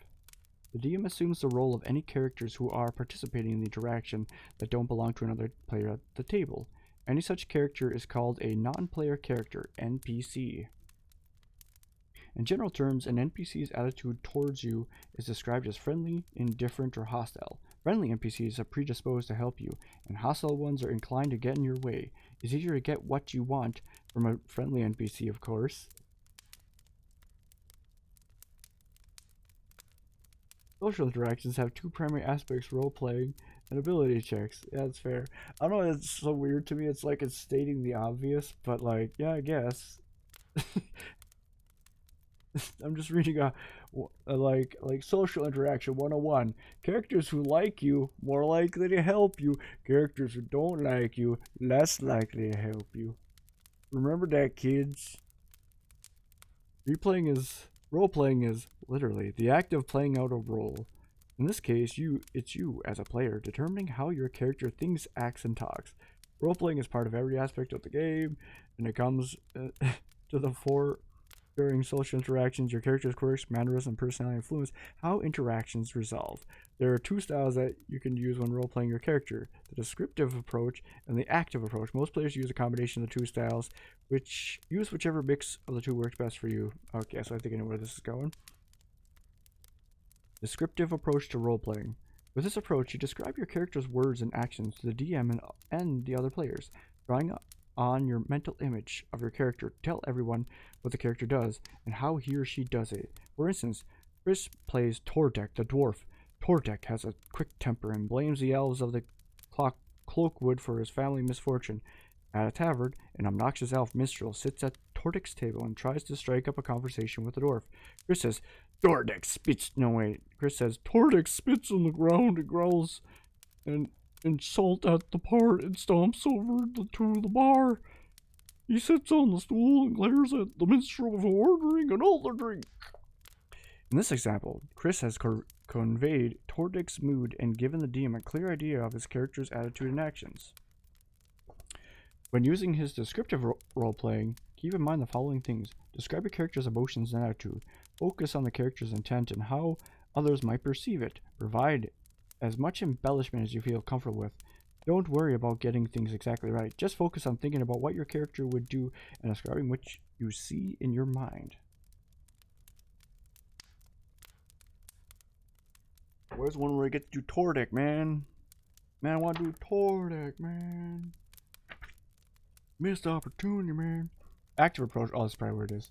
The DM assumes the role of any characters who are participating in the interaction that don't belong to another player at the table. Any such character is called a non-player character, NPC. In general terms, an NPC's attitude towards you is described as friendly, indifferent, or hostile. Friendly NPCs are predisposed to help you, and hostile ones are inclined to get in your way. It's easier to get what you want from a friendly NPC, of course. Social interactions have two primary aspects: role-playing and ability checks. Yeah, that's fair. I don't know, it's so weird to me. It's like it's stating the obvious, but like, yeah, I guess. I'm just reading like social interaction 101. Characters who like you more likely to help you. Characters who don't like you less likely to help you. Remember that, kids. Role-playing is literally the act of playing out a role. In this case, it's you as a player determining how your character thinks, acts, and talks. Role-playing is part of every aspect of the game, and it comes to the fore during social interactions. Your character's quirks, mannerisms, and personality influence how interactions resolve. There are two styles that you can use when role-playing your character: the descriptive approach and the active approach. Most players use a combination of the two styles, which use whichever mix of the two works best for you. Okay, so I think I know where this is going. Descriptive approach to role-playing. With this approach, you describe your character's words and actions to the DM and the other players, drawing on your mental image of your character to tell everyone what the character does and how he or she does it. For instance, Chris plays Tordek the dwarf. Tordek has a quick temper and blames the elves of the Cloakwood for his family misfortune. At a tavern, an obnoxious elf minstrel sits at Tordek's table and tries to strike up a conversation with the dwarf. Chris says, Tordek spits. No, wait. Chris says, Tordek spits on the ground and growls and salt at the part and stomps over to the bar. He sits on the stool and glares at the minstrel before ordering another drink. In this example, Chris has conveyed Tordek's mood and given the DM a clear idea of his character's attitude and actions. When using his descriptive role-playing, keep in mind the following things. Describe your character's emotions and attitude. Focus on the character's intent and how others might perceive it. Provide as much embellishment as you feel comfortable with. Don't worry about getting things exactly right. Just focus on thinking about what your character would do and describing what you see in your mind. Where's one where I get to do Tordek, man? Man, I want to do Tordek, man. Missed opportunity, man. Active approach. Oh, that's probably where it is.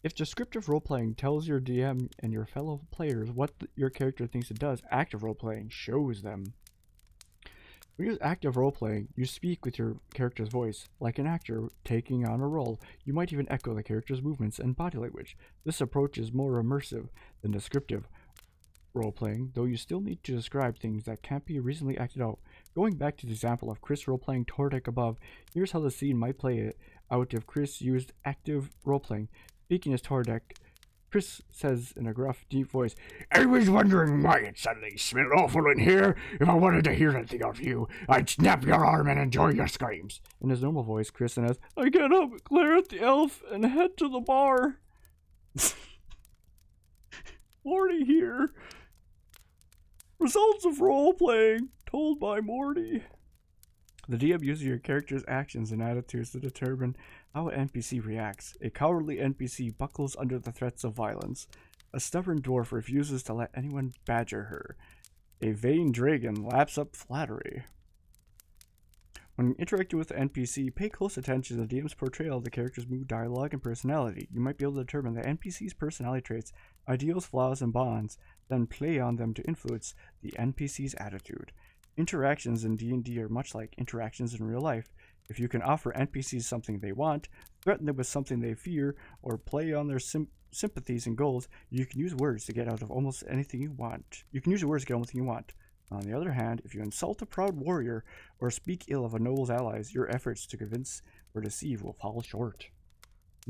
If descriptive role-playing tells your DM and your fellow players what your character thinks it does, active role-playing shows them. When you use active role-playing, you speak with your character's voice, like an actor taking on a role. You might even echo the character's movements and body language. This approach is more immersive than descriptive role-playing, though you still need to describe things that can't be reasonably acted out. Going back to the example of Chris role-playing Tordek above, here's how the scene might play out if Chris used active role-playing. Speaking as Tordek, Chris says in a gruff, deep voice, I was wondering why it suddenly smelled awful in here. If I wanted to hear anything of you, I'd snap your arm and enjoy your screams. In his normal voice, Chris says, I get up, glare at the elf, and head to the bar. Morty here. Results of role-playing, told by Morty. The DM uses your character's actions and attitudes to determine how an NPC reacts. A cowardly NPC buckles under the threats of violence. A stubborn dwarf refuses to let anyone badger her. A vain dragon laps up flattery. When interacting with the NPC, pay close attention to the DM's portrayal of the character's mood, dialogue, and personality. You might be able to determine the NPC's personality traits, ideals, flaws, and bonds, then play on them to influence the NPC's attitude. Interactions in D&D are much like interactions in real life. If you can offer NPCs something they want, threaten them with something they fear, or play on their sympathies and goals, you can use words to get out of almost anything you want. On the other hand, if you insult a proud warrior or speak ill of a noble's allies, your efforts to convince or deceive will fall short.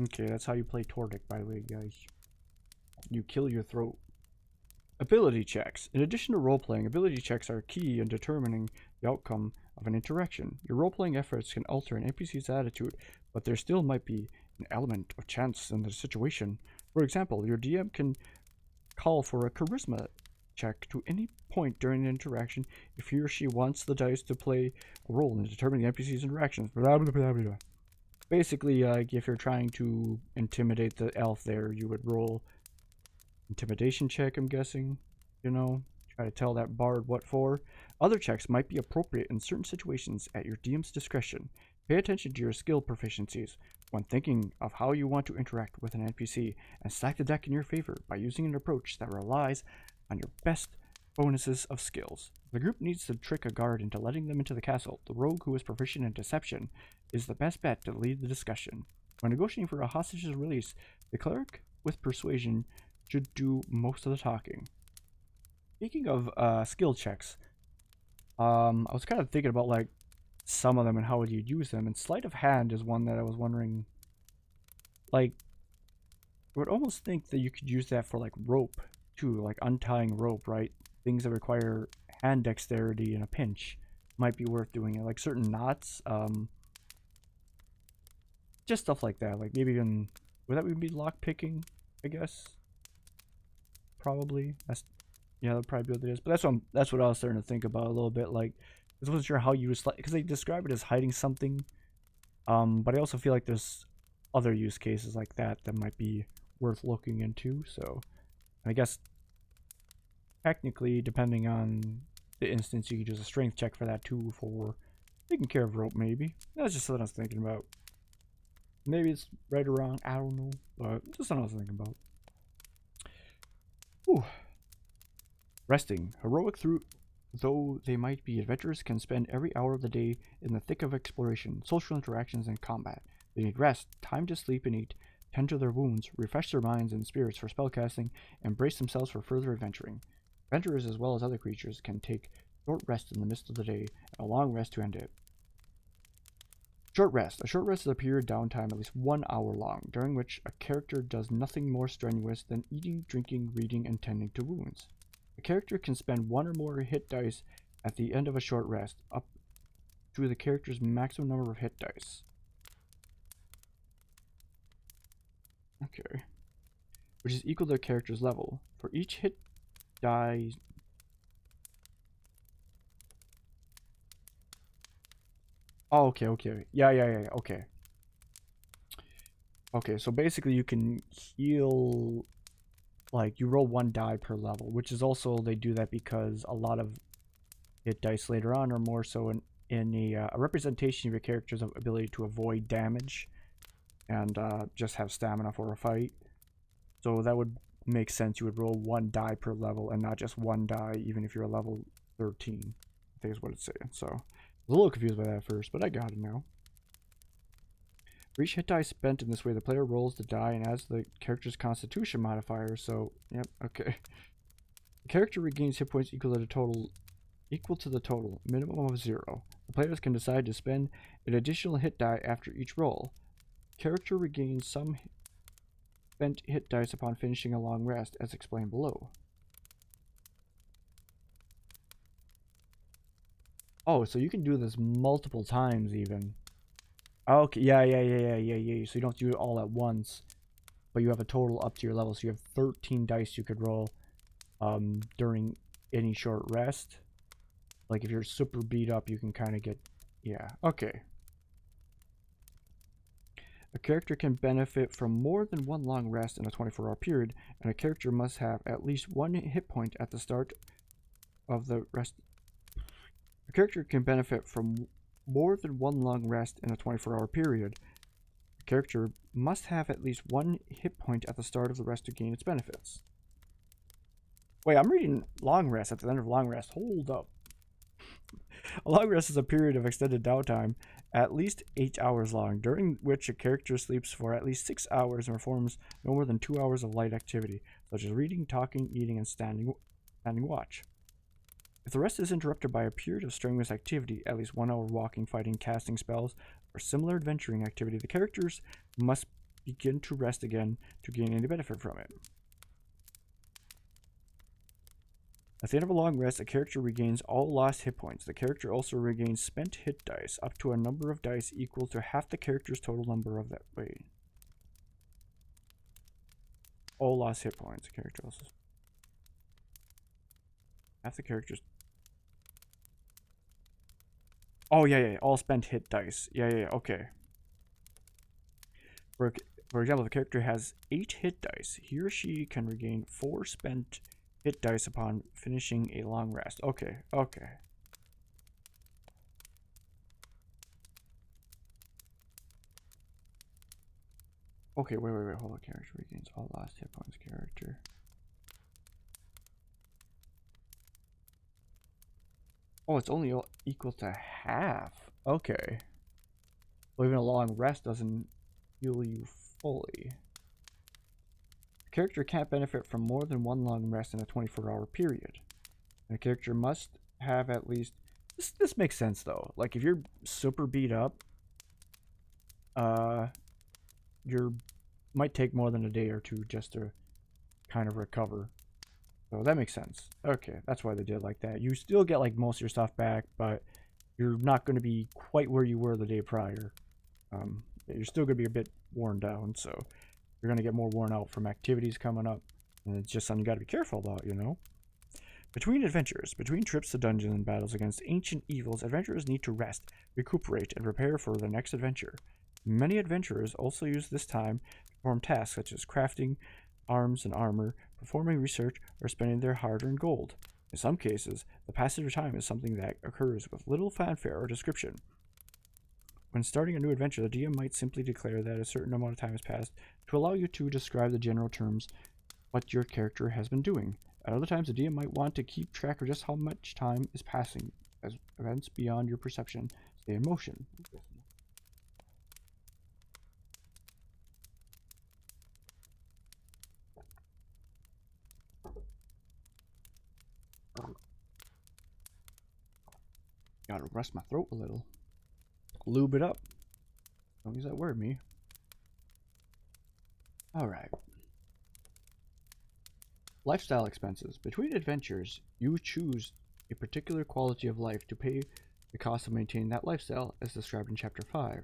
Okay, that's how you play Tordek, by the way, guys. You kill your throat. Ability checks. In addition to role-playing, ability checks are key in determining the outcome of an interaction. Your role-playing efforts can alter an NPC's attitude, but there still might be an element of chance in the situation. For example, your DM can call for a charisma check to any point during the interaction if he or she wants the dice to play a role in determining the NPC's interactions. Blah, blah, blah, blah, blah. Basically, if you're trying to intimidate the elf there, you would roll intimidation check, I'm guessing. You know, try to tell that bard what for. Other checks might be appropriate in certain situations at your DM's discretion. Pay attention to your skill proficiencies when thinking of how you want to interact with an NPC, and stack the deck in your favor by using an approach that relies on your best bonuses of skills. The group needs to trick a guard into letting them into the castle. The rogue who is proficient in deception is the best bet to lead the discussion. When negotiating for a hostage's release, the cleric with persuasion should do most of the talking. Speaking of skill checks, I was kind of thinking about like some of them and how would you use them, and sleight of hand is one that I was wondering. Like, I would almost think that you could use that for like rope too, like untying rope, right? Things that require hand dexterity in a pinch might be worth doing it, like certain knots, just stuff like that. Like maybe even, would that even be lock picking? I guess probably. Yeah, that'd probably be what it is. But that's what I was starting to think about a little bit. Like, I wasn't sure how you was, because they describe it as hiding something. But I also feel like there's other use cases like that that might be worth looking into. So I guess technically, depending on the instance, you could use a strength check for that too, for taking care of rope. Maybe that's just something I was thinking about. Maybe it's right or wrong, I don't know, but just something I was thinking about. Ooh. Resting. Heroic through though they might be, adventurers can spend every hour of the day in the thick of exploration, social interactions, and combat. They need rest, time to sleep and eat, tend to their wounds, refresh their minds and spirits for spellcasting, and brace themselves for further adventuring. Adventurers, as well as other creatures, can take short rest in the midst of the day, and a long rest to end it. Short rest. A short rest is a period of downtime at least 1 hour long, during which a character does nothing more strenuous than eating, drinking, reading, and tending to wounds. A character can spend 1 or more hit dice at the end of a short rest, up to the character's maximum number of hit dice. Okay. Which is equal to the character's level. For each hit die... Oh, okay. Yeah, okay. Okay, so basically you can heal... Like, you roll 1 die per level, which is also, they do that because a lot of hit dice later on are more so in a representation of your character's ability to avoid damage and just have stamina for a fight. So that would make sense. You would roll 1 die per level and not just 1 die, even if you're a level 13, I think is what it's saying. So I was a little confused by that at first, but I got it now. For each hit die spent in this way, the player rolls the die and adds the character's constitution modifier. So, yep, okay. The character regains hit points equal to the total, minimum of 0. The players can decide to spend an additional hit die after each roll. The character regains some spent hit dice upon finishing a long rest, as explained below. Oh, so you can do this multiple times even. Okay, yeah. So you don't do it all at once, but you have a total up to your level. So you have 13 dice you could roll during any short rest. Like if you're super beat up, you can kind of get, yeah, okay. A character can benefit from more than 1 long rest in a 24-hour period, and a character must have at least 1 hit point at the start of the rest. A character can benefit from more than 1 long rest in a 24-hour period. A character must have at least 1 hit point at the start of the rest to gain its benefits. Wait, I'm reading long rest at the end of long rest. Hold up. A long rest is a period of extended downtime, at least 8 hours long, during which a character sleeps for at least 6 hours and performs no more than 2 hours of light activity, such as reading, talking, eating, and standing watch. If the rest is interrupted by a period of strenuous activity, at least 1 hour walking, fighting, casting spells, or similar adventuring activity, the characters must begin to rest again to gain any benefit from it. At the end of a long rest, a character regains all lost hit points. The character also regains spent hit dice up to a number of dice equal to half the character's total number of that. Wait. All lost hit points. The character also. Half the characters. Oh, yeah. All spent hit dice. Yeah. Okay. For example, the character has 8 hit dice. He or she can regain 4 spent hit dice upon finishing a long rest. Okay. Okay, wait. Hold on. Character regains all lost hit points. Character. Oh, it's only equal to half. Okay. So even a long rest doesn't heal you fully. The character can't benefit from more than 1 long rest in a 24-hour period. And a character must have at least... This makes sense, though. Like, if you're super beat up, you might take more than a day or two just to kind of recover. So that makes sense. Okay, that's why they did it like that. You still get, like, most of your stuff back, but you're not going to be quite where you were the day prior. You're still going to be a bit worn down, so you're going to get more worn out from activities coming up. And it's just something you got to be careful about, you know? Between adventures, between trips to dungeons and battles against ancient evils, adventurers need to rest, recuperate, and prepare for their next adventure. Many adventurers also use this time to perform tasks such as crafting arms and armor, performing research, or spending their hard-earned gold. In some cases, the passage of time is something that occurs with little fanfare or description. When starting a new adventure, the DM might simply declare that a certain amount of time has passed to allow you to describe the general terms what your character has been doing. At other times, the DM might want to keep track of just how much time is passing, as events beyond your perception stay in motion. Gotta rest my throat a little. Lube it up. Don't use that word, me. Alright. Lifestyle expenses. Between adventures, you choose a particular quality of life to pay the cost of maintaining that lifestyle, as described in Chapter 5.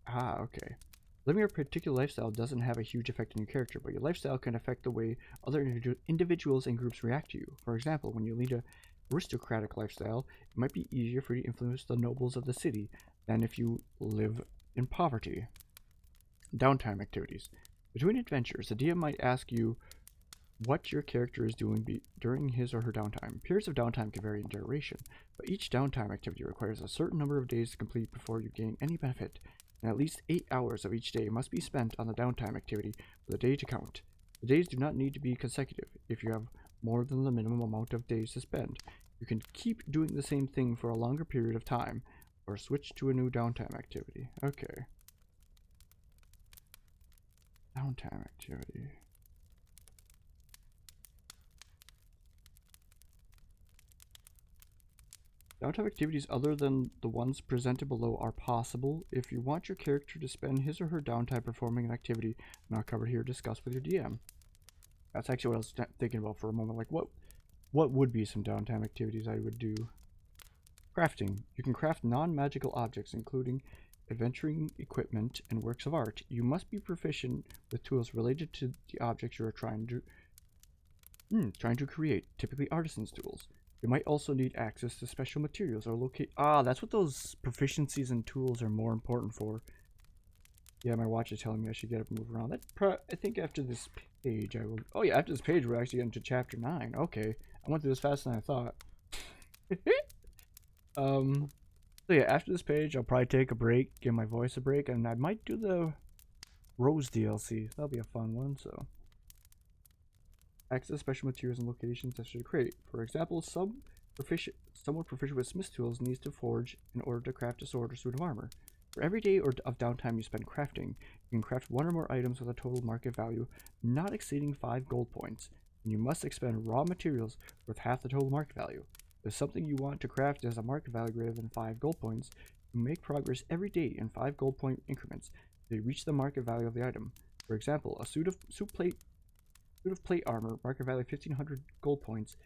Ah, okay. Living a particular lifestyle doesn't have a huge effect on your character, but your lifestyle can affect the way other individuals and groups react to you. For example, when you lead a aristocratic lifestyle, it might be easier for you to influence the nobles of the city than if you live in poverty. Downtime activities. Between adventures, the DM might ask you what your character is doing during his or her downtime. Periods of downtime can vary in duration, but each downtime activity requires a certain number of days to complete before you gain any benefit, and at least 8 hours of each day must be spent on the downtime activity for the day to count. The days do not need to be consecutive. If you have more than the minimum amount of days to spend, you can keep doing the same thing for a longer period of time, or switch to a new downtime activity. Okay. Downtime activity. Downtime activities other than the ones presented below are possible if you want your character to spend his or her downtime performing an activity not covered here discussed with your DM. That's actually what I was thinking about for a moment. Like, what would be some downtime activities I would do? Crafting. You can craft non-magical objects, including adventuring equipment and works of art. You must be proficient with tools related to the objects you are trying to create, typically artisan's tools. You might also need access to special materials or locate... Ah, that's what those proficiencies and tools are more important for. Yeah, my watch is telling me I should get up and move around. I think after this page I will... Oh yeah, after this page we're actually getting to Chapter 9. Okay, I went through this faster than I thought. So yeah, after this page I'll probably take a break, give my voice a break, and I might do the Rose DLC. That'll be a fun one, so... Access special materials and locations that should create. For example, someone proficient with smith tools needs to forge in order to craft a sword or suit of armor. For every day of downtime you spend crafting, you can craft 1 or more items with a total market value not exceeding 5 gold points, and you must expend raw materials worth half the total market value. If something you want to craft has a market value greater than 5 gold points, you make progress every day in 5 gold point increments until you reach the market value of the item. For example, a suit of plate armor, market value 1500 gold points,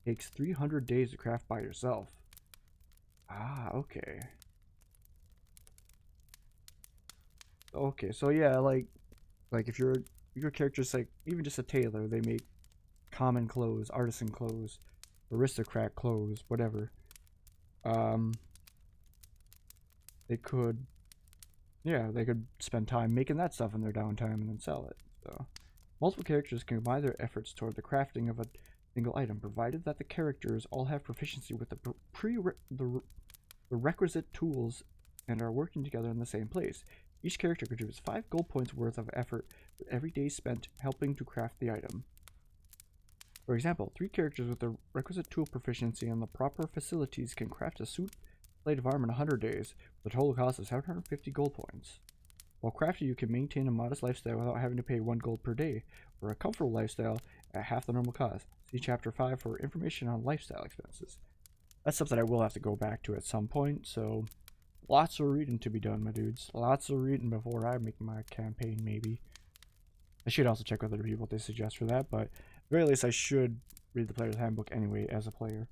takes 300 days to craft by yourself. Ah, okay. Okay, so yeah, like if your character's like even just a tailor, they make common clothes, artisan clothes, aristocrat clothes, whatever. They could, yeah, they could spend time making that stuff in their downtime and then sell it. So, multiple characters can combine their efforts toward the crafting of a single item, provided that the characters all have proficiency with the requisite tools and are working together in the same place. Each character contributes 5 gold points worth of effort for every day spent helping to craft the item. For example, 3 characters with the requisite tool proficiency and the proper facilities can craft a suit plate of armor in 100 days, with a total cost of 750 gold points. While crafting, you can maintain a modest lifestyle without having to pay 1 gold per day, or a comfortable lifestyle at half the normal cost. See Chapter 5 for information on lifestyle expenses. That's something I will have to go back to at some point, so lots of reading to be done, my dudes. Lots of reading before I make my campaign, maybe. I should also check with other people what they suggest for that, but at the very least I should read the player's handbook anyway as a player.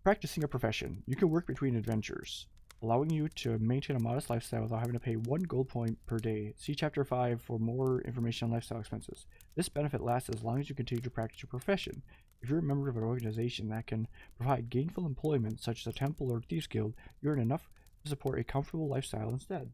Practicing a profession. You can work between adventures, allowing you to maintain a modest lifestyle without having to pay 1 gold point per day. See Chapter 5 for more information on lifestyle expenses. This benefit lasts as long as you continue to practice your profession. If you're a member of an organization that can provide gainful employment, such as a temple or thieves guild, you earn enough to support a comfortable lifestyle instead.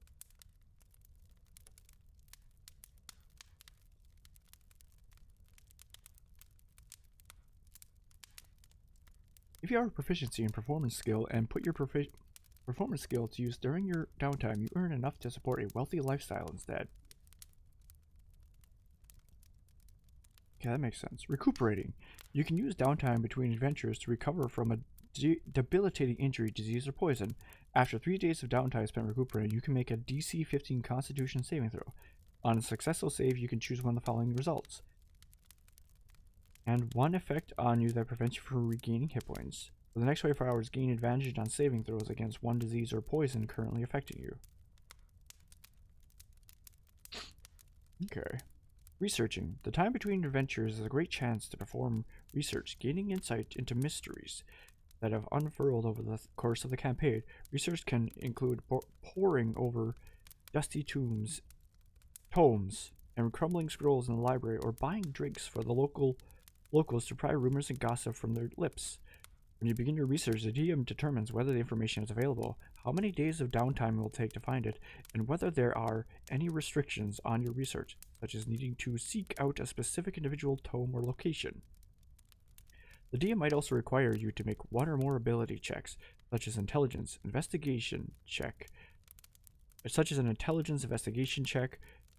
If you have a proficiency in performance skill and put your performance skill to use during your downtime, you earn enough to support a wealthy lifestyle instead. Okay, that makes sense. Recuperating. You can use downtime between adventures to recover from a debilitating injury, disease, or poison. After 3 days of downtime spent recuperating, you can make a DC 15 Constitution saving throw. On a successful save, you can choose one of the following results. And 1 effect on you that prevents you from regaining hit points. For the next 24 hours, gain advantage on saving throws against 1 disease or poison currently affecting you. Okay. Researching. The time between adventures is a great chance to perform research, gaining insight into mysteries that have unfurled over the course of the campaign. Research can include poring over dusty tomes, and crumbling scrolls in the library, or buying drinks for the locals to pry rumors and gossip from their lips. When you begin your research, the DM determines whether the information is available, how many days of downtime it will take to find it, and whether there are any restrictions on your research, such as needing to seek out a specific individual tome or location. The DM might also require you to make 1 or more ability checks, such as an intelligence investigation check to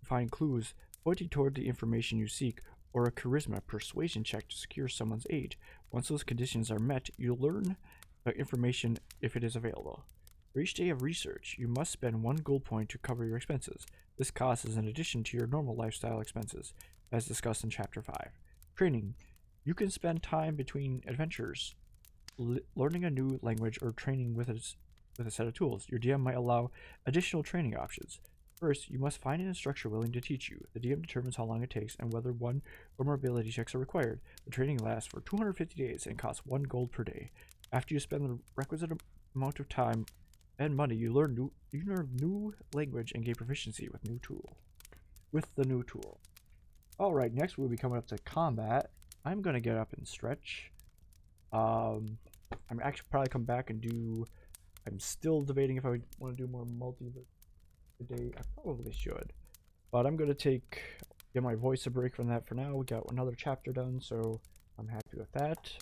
find clues pointing toward the information you seek, or a charisma persuasion check to secure someone's aid. Once those conditions are met, you'll learn the information if it is available. For each day of research, you must spend 1 gold point to cover your expenses. This cost is in addition to your normal lifestyle expenses, as discussed in Chapter 5. Training. You can spend time between adventures, learning a new language, or training with a set of tools. Your DM might allow additional training options. First, you must find an instructor willing to teach you. The DM determines how long it takes and whether 1 or more ability checks are required. The training lasts for 250 days and costs 1 gold per day. After you spend the requisite amount of time and money, you learn new language and gain proficiency with the new tool. Alright, next we'll be coming up to combat. I'm gonna get up and stretch. I'm actually probably come back and do. I'm still debating if I want to do more multi today. I probably should, but I'm gonna give my voice a break from that for now. We got another chapter done, so I'm happy with that.